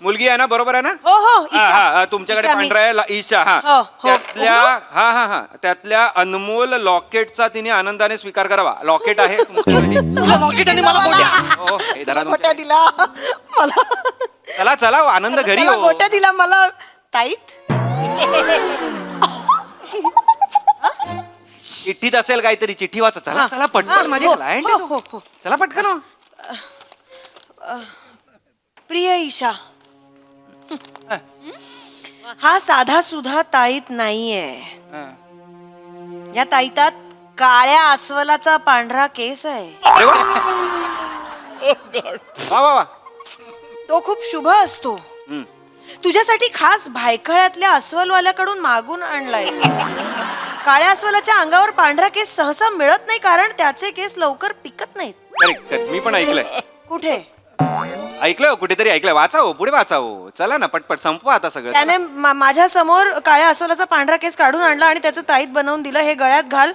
मुलगी आहे ना, बरोबर आहे ना? हो हो हा, हा, तुमच्याकडे ईशा मी. पांढरा आहे ईशा. हो, हा हो. त्यातल्या हा हा हा त्यातल्या अनमोल लॉकेटचा तिने आनंदाने स्वीकार करावा. लॉकेट आहे तुमच्यासाठी. लॉकेट आणि मला गोट्या. हो, हे धरा गोट्या तुमच्या. दिला मला. चला चला आनंद घरी मला हो. गोट्या दिला मला ताईत. चिठ्ठीत असेल काहीतरी, चिठ्ठी वाचा. चला चला पटकन, माझे क्लायंट हो, हो, हो. चला पटकन हो. प्रिय ईशा, हा साधा सुधा ताईत नाहीये. या ताईतात काळ्या अस्वलाचा पांढरा केस आहे. अरे वा. वा वा वा. तो खूप शुभ असतो. तुझ्यासाठी खास भायखळ्यातल्या अस्वलवाल्याकडून मागून आणलाय. काळ्या अस्वलाच्या अंगावर पांढरा केस सहसा मिळत नाही, कारण त्याचे केस लवकर पिकत नाहीत. करेक्ट करेक्ट, मी पण ऐकलंय. कुठे? ऐकलं हो, कुठेतरी ऐकलंय. वाचावं, पुढे वाचावं. चला ना पटपट संपवा आता सगळं. त्याने माझ्या समोर काळ्या अस्वलाचा पांढरा केस काढून आणला आणि त्याचं ताईत बनवून दिलं. हे गळ्यात घाल.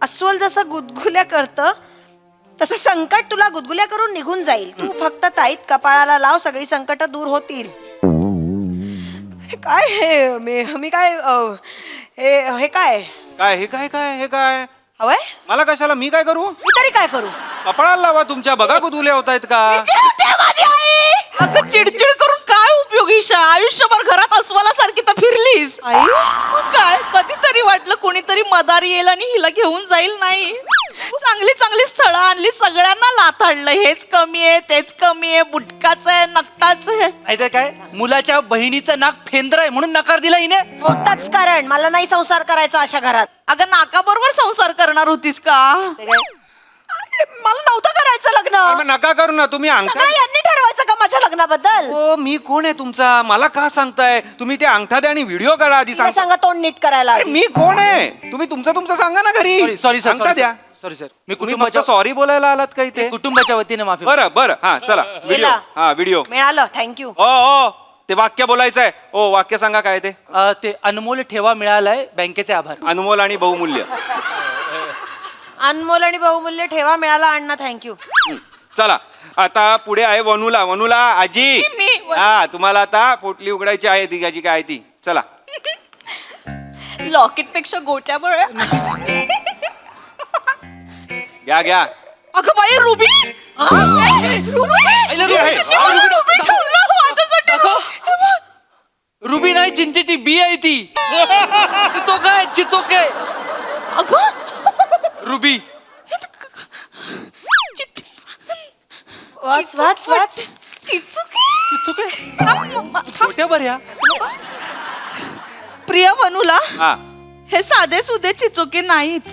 अस्वल जसं गुदगुल्या करतं तसं संकट तुला गुदगुल्या करून निघून जाईल. तू फक्त ताईत कपाळाला लाव, सगळी संकट दूर होतील. काय हे मी काय हे काय काय हे काय काय हे काय हवंय? मला कशाला? मी काय करू? मी तरी काय करू? कपडाला लावा तुमच्या. बघा गुदगुल्या होत आहेत का? माझी आई. अगं चिडचिड करून काय उपयोग ईशा? आयुष्यभर घरात अस्वलासारखी तर फिरलीस. आई मग काय, कधीतरी वाटलं कोणीतरी मदारी येईल आणि हिला घेऊन जाईल. नाही, चांगली चांगली स्थळं आणली, सगळ्यांना लाथाडलं. हेच कमी आहे, तेच कमी आहे, बुटकाच आहे, नकटाच आहे. नाहीतर काय, मुलाच्या बहिणीचं नाक फेंद्र आहे म्हणून नकार दिला हिने. होताच, कारण मला नाही संसार करायचा अशा घरात. अगं नाकाबरोबर संसार करणार होतीस का? मला नव्हतं करायचं लग्न. मग नका करू ना तुम्ही. अंगठा सगळं यांनी ठरवायचं का माझ्या लग्नाबद्दल? हो, मी कोण आहे तुमचा? मला का सांगताय? तुम्ही ते अंगठा द्या आणि व्हिडिओ काढा आधी. तिला सांगा तोंड नीट करायला. मी कोण आहे? तुम्ही तुमचं सांगा ना घरी. सॉरी सर, अंगठा द्या. Sorry sir. मी तुम्ही कुटुंबाच्या सॉरी बोलायला आलात का इथे? कुटुंबाच्या वतीने माफी. बरं बरं, हा चला व्हिडिओ. हा व्हिडिओ मिळालं, थँक्यू. हो हो, ते वाक्य बोलायचंय. हो वाक्य सांगा काय ते. ते अनमोल ठेवा मिळालाय, बँकेचे आभार. अनमोल आणि बहुमूल्य. अनमोल आणि बहुमूल्य ठेवा मिळाला अण्णा, थँक्यू. चला आता पुढे आहे वनुला. वनुला आजी. मी. हा तुम्हाला आता पोटली उघडायची आहे. ती आजी काय ती. चला. लॉकेट पेक्षा गोट्या बळ. घ्या घ्या. अगं बाई रुबी. रुबी नाही, चिंचेची बी आहे ती. चिचोक आहे, चिचोक आहे. अगं रुबी. वाच वाच वाच. चिचोक आहे. गोट्या बऱ्या. प्रिय वनुला, हा हे साधे सुधे चिचुके नाहीत.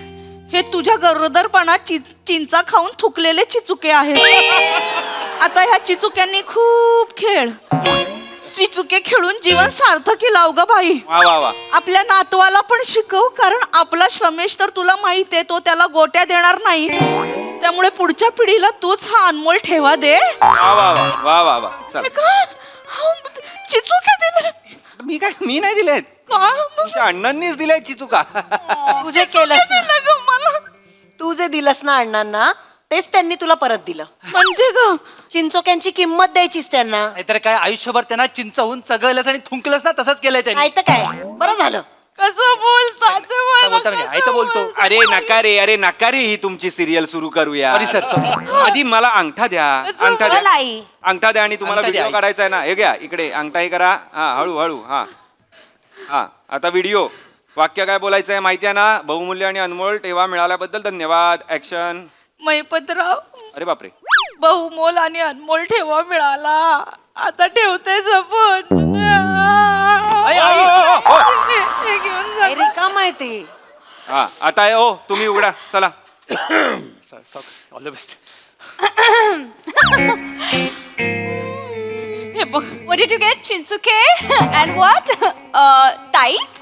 हे तुझ्या गरोदरपणात चिंचा खाऊन थुकलेले चिचुके आहेत. आता ह्या चिचुक्यांनी खूप खेळ. चिचुके खेळून जीवन सार्थक केलं अवघं बाई. वा वा वा. आपल्या नातवाला पण शिकव, कारण आपला श्रमेश तर तुला माहित आहे, तो त्याला गोट्या देणार नाही. त्यामुळे पुढच्या पिढीला तूच हा अनमोल ठेवा दे. वा वा वा वा वा वा. चल. चिचुके दिले. मी नाही दिलेत. तुमच्या अण्णांनीच दिले चिचुका. तुझे केलंस ना. तू जे दिलंस ना अण्णांना, तेच त्यांनी तुला परत दिलं. म्हणजे ग चिंचोक्यांची किंमत द्यायचीच त्यांना. नाहीतर काय, आयुष्यभर त्यांना चिंचाहून चगळलंस आणि थुंकलंस ना, तसंच केलंय त्यांनी. नाही तर काय, बरं झालं. कसं बोलतात ते मला बोलता म्हणजे, कसं आई तर बोलतो. बोलतात? अरे नका रे, अरे नका रे, ही तुमची सिरियल सुरू करूया. Sorry sir, sorry. आधी मला अंगठा द्या. अंगठा चल द्या. आई. अंगठा द्या आणि तुम्हाला अंगठा द्या, व्हिडिओ आई. काढायचा आहे ना. हे घ्या इकडे अंगठा हे करा. हा हळू हळू. हा हा आता व्हिडिओ. वाक्य काय बोलायचं आहे माहिती आहे ना? बहुमूल्य आणि अनमोल ठेवा मिळाल्याबद्दल धन्यवाद. ऍक्शन. मैपतराव, अरे बापरे. बहुमोल आणि अनमोल ठेवा मिळाला. आता ठेवते जपून. हे घेऊन जा. रिकाम आहे ते. हा आता आहे. हो तुम्ही उघडा. चला. All the best. हे बघ What did you get? Shinsuke? And what? Tight?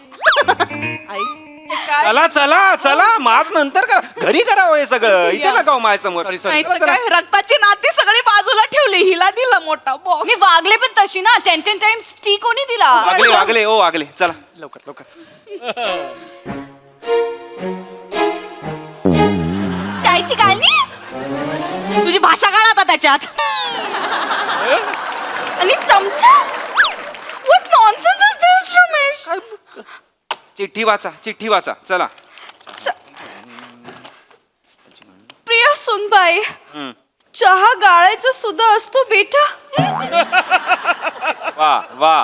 चला चला चला माझ नंतर करा घरी करावं हे सगळं इथे नका हो माझ्यासमोर नाही तर काय रक्ताची नाती सगळी बाजूला ठेवली हिला दिला मोठा बॉक्स मी वागले पण तशी ना 10 टाइम्स टी कोणी दिला वागले वागले ओ वागले चला लवकर लवकर चायची गाळणी तुझी भाषा काढ आता त्याच्यात आणि चमचा What nonsense is this, Ramesh? चिठ्ठी वाचा चला प्रिया सुनबाई चहा गाळायचं सुद्धा असतो बेटा वा वा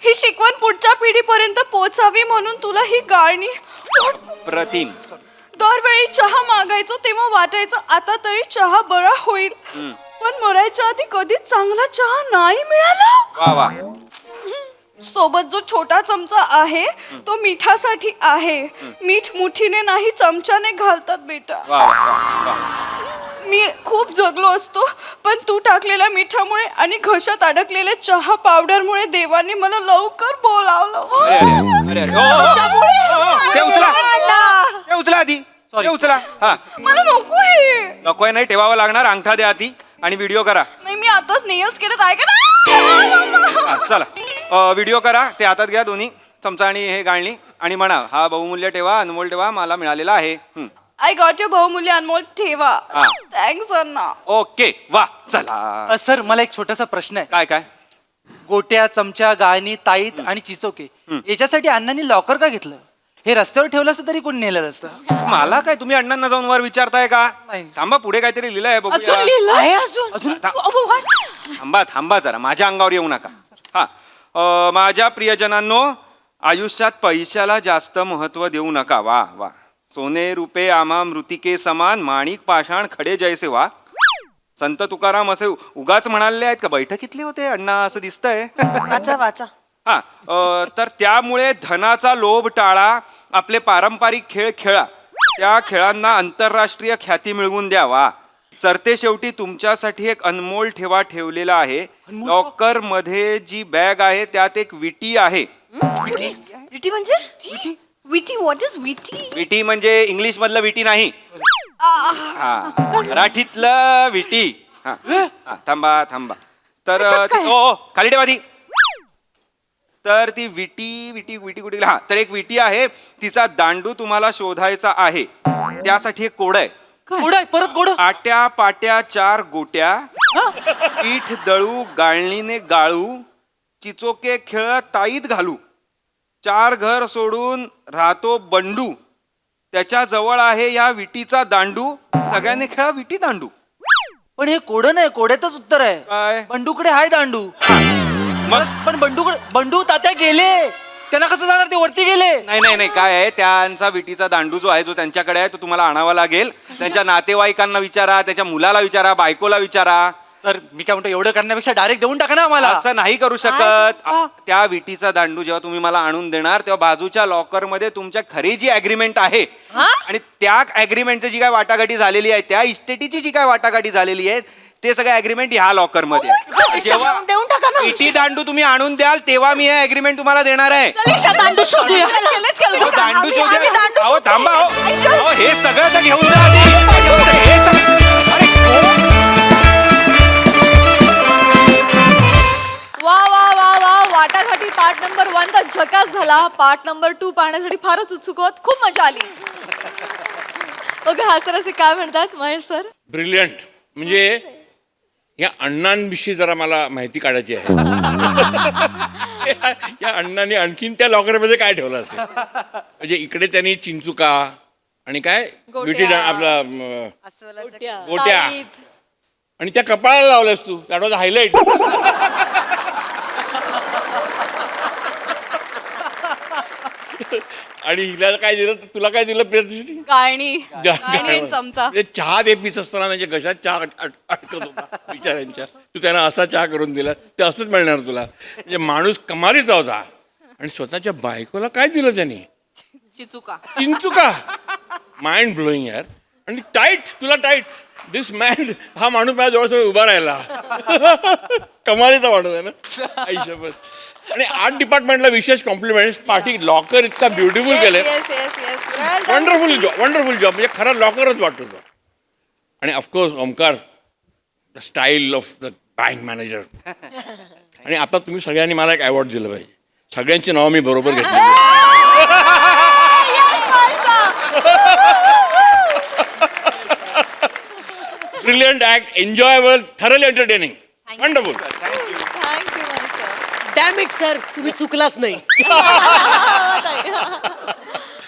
ही शिकवण पुढच्या पिढीपर्यंत पोहोचावी म्हणून तुला ही गाळणी प्रतिम दरवेळी चहा मागायचो तेव्हा वाटायचं आता तरी चहा बरा होईल पण मरायच्या आधी कधीच चांगला चहा नाही मिळाला वा वा सोबत जो छोटा चमचा आहे तो मिठासाठी आहे मीठ मुठीने नाही चमच्याने घालतात बेटा वा वा मी खूप जगलो असतो पण तू टाकलेल्या मिठामुळे आणि घशात अडकलेल्या चहा पावडरमुळे देवाने मला लवकर बोलावलं अरे अरे ते उचला आधी ते उचला हा मला नको हे नकोय नाही ठेवावं लागणार अंगठा द्या आधी आणि व्हिडिओ करा नाही मी आताच नेल्स केलं आहे का ना हा, चला व्हिडिओ करा ते हातात घ्या दोन्ही चमचा आणि हे गाळणी आणि म्हणा हा बहुमूल्य ठेवा अनमोल ठेवा मला मिळालेला आहे आय गॉट युअर बहुमूल्य अनमोल ठेवा हा. थँक्स अण्णा ओके वा चला सर मला एक छोटासा प्रश्न आहे काय काय गोट्या चमचा गाळणी ताईत आणि चिचोके याच्यासाठी अण्णांनी लॉकर का घेतलं हे रस्त्यावर ठेवलं असतं तरी कोणी नेलं असतं मला काय तुम्ही अण्णांना जाऊन वर विचारताय का नाही. थांबा पुढे काहीतरी लिहिलंय अजून बघूया लिहिलंय थांबा थांबा जरा माझ्या अंगावर येऊ नका हा माझ्या प्रियजनांनो आयुष्यात पैशाला जास्त महत्व देऊ नका वा वा सोने रुपे आम्हा मृतिके समान माणिक पाषाण खडे जैसे वा संत तुकाराम असे उगाच म्हणाले आहेत का बैठकीतले होते अण्णा असं दिसतंय वाचा वाचा हा तर त्यामुळे धनाचा लोभ टाळा आपले पारंपरिक खेळ खेळा त्या खेळांना आंतरराष्ट्रीय ख्याती मिळवून द्यावा सरते शेवटी तुमच्यासाठी एक अनमोल ठेवा ठेवलेला आहे लॉकर मध्ये जी बॅग आहे त्यात एक विटी आहे विटी म्हणजे विटी व्हॉट इज विटी विटी म्हणजे इंग्लिश मधलं विटी नाही हा मराठीतलं विटी हा हा, थांबा थांबा तर खाली ठेवा ती तर ती विटी विटी विटी कुठे हा तर एक विटी आहे तिचा दांडू तुम्हाला शोधायचा आहे त्यासाठी एक कोड आहे गोड आहे परत गोड आट्या पाट्या 4 गोट्या पीठ दळू गाळणीने गाळू चिचोके खेळ ताईत घालू 4 घर सोडून राहतो बंडू त्याच्या जवळ आहे या विटीचा दांडू सगळ्यांनी खेळा विटी दांडू पण हे कोड नाही कोड्यातच उत्तर आहे काय बंडूकडे आहे दांडू मग पण बंडू तात्या गेले त्यांना कसं जाणार ते वरती गेले नाही नाही नाही काय आहे त्यांचा विटीचा दांडू जो आहे जो त्यांच्याकडे आहे तो तुम्हाला आणावा लागेल त्यांच्या नातेवाईकांना विचारा त्याच्या मुलाला विचारा बायकोला विचारा सर मी काय म्हणतो एवढं करण्यापेक्षा डायरेक्ट देऊन टाका ना आम्हाला असं नाही करू शकत त्या विटीचा दांडू जेव्हा तुम्ही मला आणून देणार तेव्हा बाजूच्या लॉकर मध्ये तुमच्या खरी जी अग्रीमेंट आहे आणि त्या अग्रीमेंटची जी काय वाटाघाटी झालेली आहे त्या इस्टेटीची जी काय वाटाघाटी झालेली आहे ते सगळे अग्रीमेंट ह्या लॉकर मध्ये आहे. जेव्हा देऊन टाका ना विटी दांडू तुम्ही आणून द्याल तेव्हा मी हे अग्रीमेंट तुम्हाला देणार आहे दांडू शोधूया अहो, दांडू आम्ही शोधूया. दांडू अहो, शोधू. थांबा अहो. ऐका. अहो, हे सगळं तर घेऊन जा आधी. हे सगळं- अरे, वा वा वा वा वाटाघाटी पार्ट नंबर 1 तर झकास झाला पार्ट नंबर 2 पाहण्यासाठी फारच उत्सुक आहोत खूप मजा आली ओके हा सर असे काय म्हणतात महेश सर ब्रिलियंट म्हणजे या अण्णांविषयी जरा मला माहिती काढायची आहे या अण्णांनी आणखीन त्या लॉकरमध्ये काय ठेवलं असेल म्हणजे इकडे त्यांनी चिंचुका आणि काय गोट्या. विटी आपला गोट्या ताईत. आणि त्या कपाळाला लावल्यास तू दॅट हायलाइट आणि हिला काय दिलं तुला काय दिलं प्रियदर्शनी? गाळणी चमचा चहा दे पीस असताना म्हणजे कशात चहा अटकत होता बिचाऱ्यांच्या तू त्यांना असा चहा करून दिला ते असंच मिळणार तुला म्हणजे माणूस कमालीचा होता आणि स्वतःच्या बायकोला काय दिलं त्याने चिचुका चिंचुका माइंड ब्लोईंग यार आणि टाईट तुला टाईट दिस मॅन हा माणूस माझ्या जवळ उभा राहिला कमालीचा माणूस आहे ना आयुष्यभर आणि आर्ट डिपार्टमेंटला विशेष कॉम्प्लिमेंट पाठी लॉकर इतका ब्युटिफुल केले वंडरफुल जॉब म्हणजे खरा लॉकरच वाटतो तो आणि of course Omkar the style of the bank manager आणि आता तुम्ही सगळ्यांनी मला एक अवॉर्ड दिलं पाहिजे सगळ्यांची नावं मी बरोबर घेतली brilliant act enjoyable thoroughly entertaining wonderful dam it sir तुम्ही चुकलाच नाही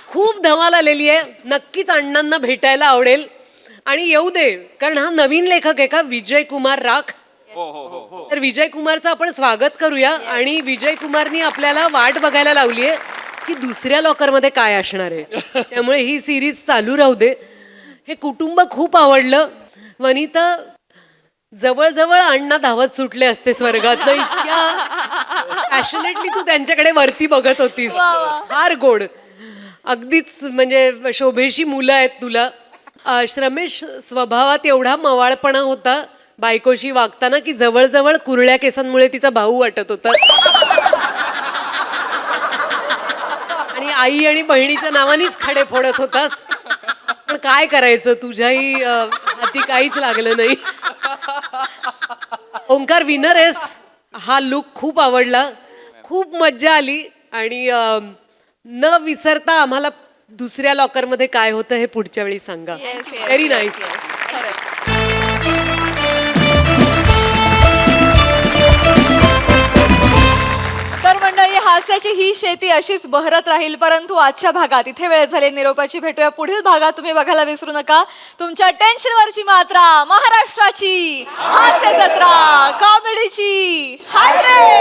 खूप धमाल आलेली आहे नक्कीच अण्णांना भेटायला आवडेल आणि येऊ दे कारण हा नवीन लेखक आहे का विजय कुमार राख तर विजय कुमारचं आपण स्वागत करूया आणि विजय कुमारनी आपल्याला वाट बघायला लावली आहे की दुसऱ्या लॉकरमध्ये काय असणार आहे त्यामुळे ही सिरीज चालू राहू दे हे कुटुंब खूप आवडलं वनिता जवळजवळ अण्णा धावत सुटले असते स्वर्गात इतक्या पॅशनेटली तू त्यांच्याकडे वरती बघत होतीस फार गोड अगदीच म्हणजे शोभेशी मुलं आहेत तुला श्रमेश स्वभावात एवढा मवाळपणा होता बायकोशी वागताना की जवळजवळ कुरळ्या केसांमुळे तिचा भाऊ वाटत होता आणि आई आणि बहिणीच्या नावानेच खडे फोडत होतास पण काय करायचं तुझ्याही हाती काहीच लागलं नाही ओंकार विनर आहेस हा लुक खूप आवडला खूप मज्जा आली आणि न विसरता आम्हाला दुसऱ्या लॉकरमध्ये काय होतं हे पुढच्या वेळी सांगा व्हेरी नाईस तर मंडळी हास्याची ही शेती अशीच बहरत राहील परंतु आजच्या भागात इथे वेळ झाली निरोपाची भेटूया पुढील भागात तुम्ही बघायला विसरू नका तुमच्या टेन्शनवरची मात्रा महाराष्ट्राची हास्य जत्रा कॉमेडीची 100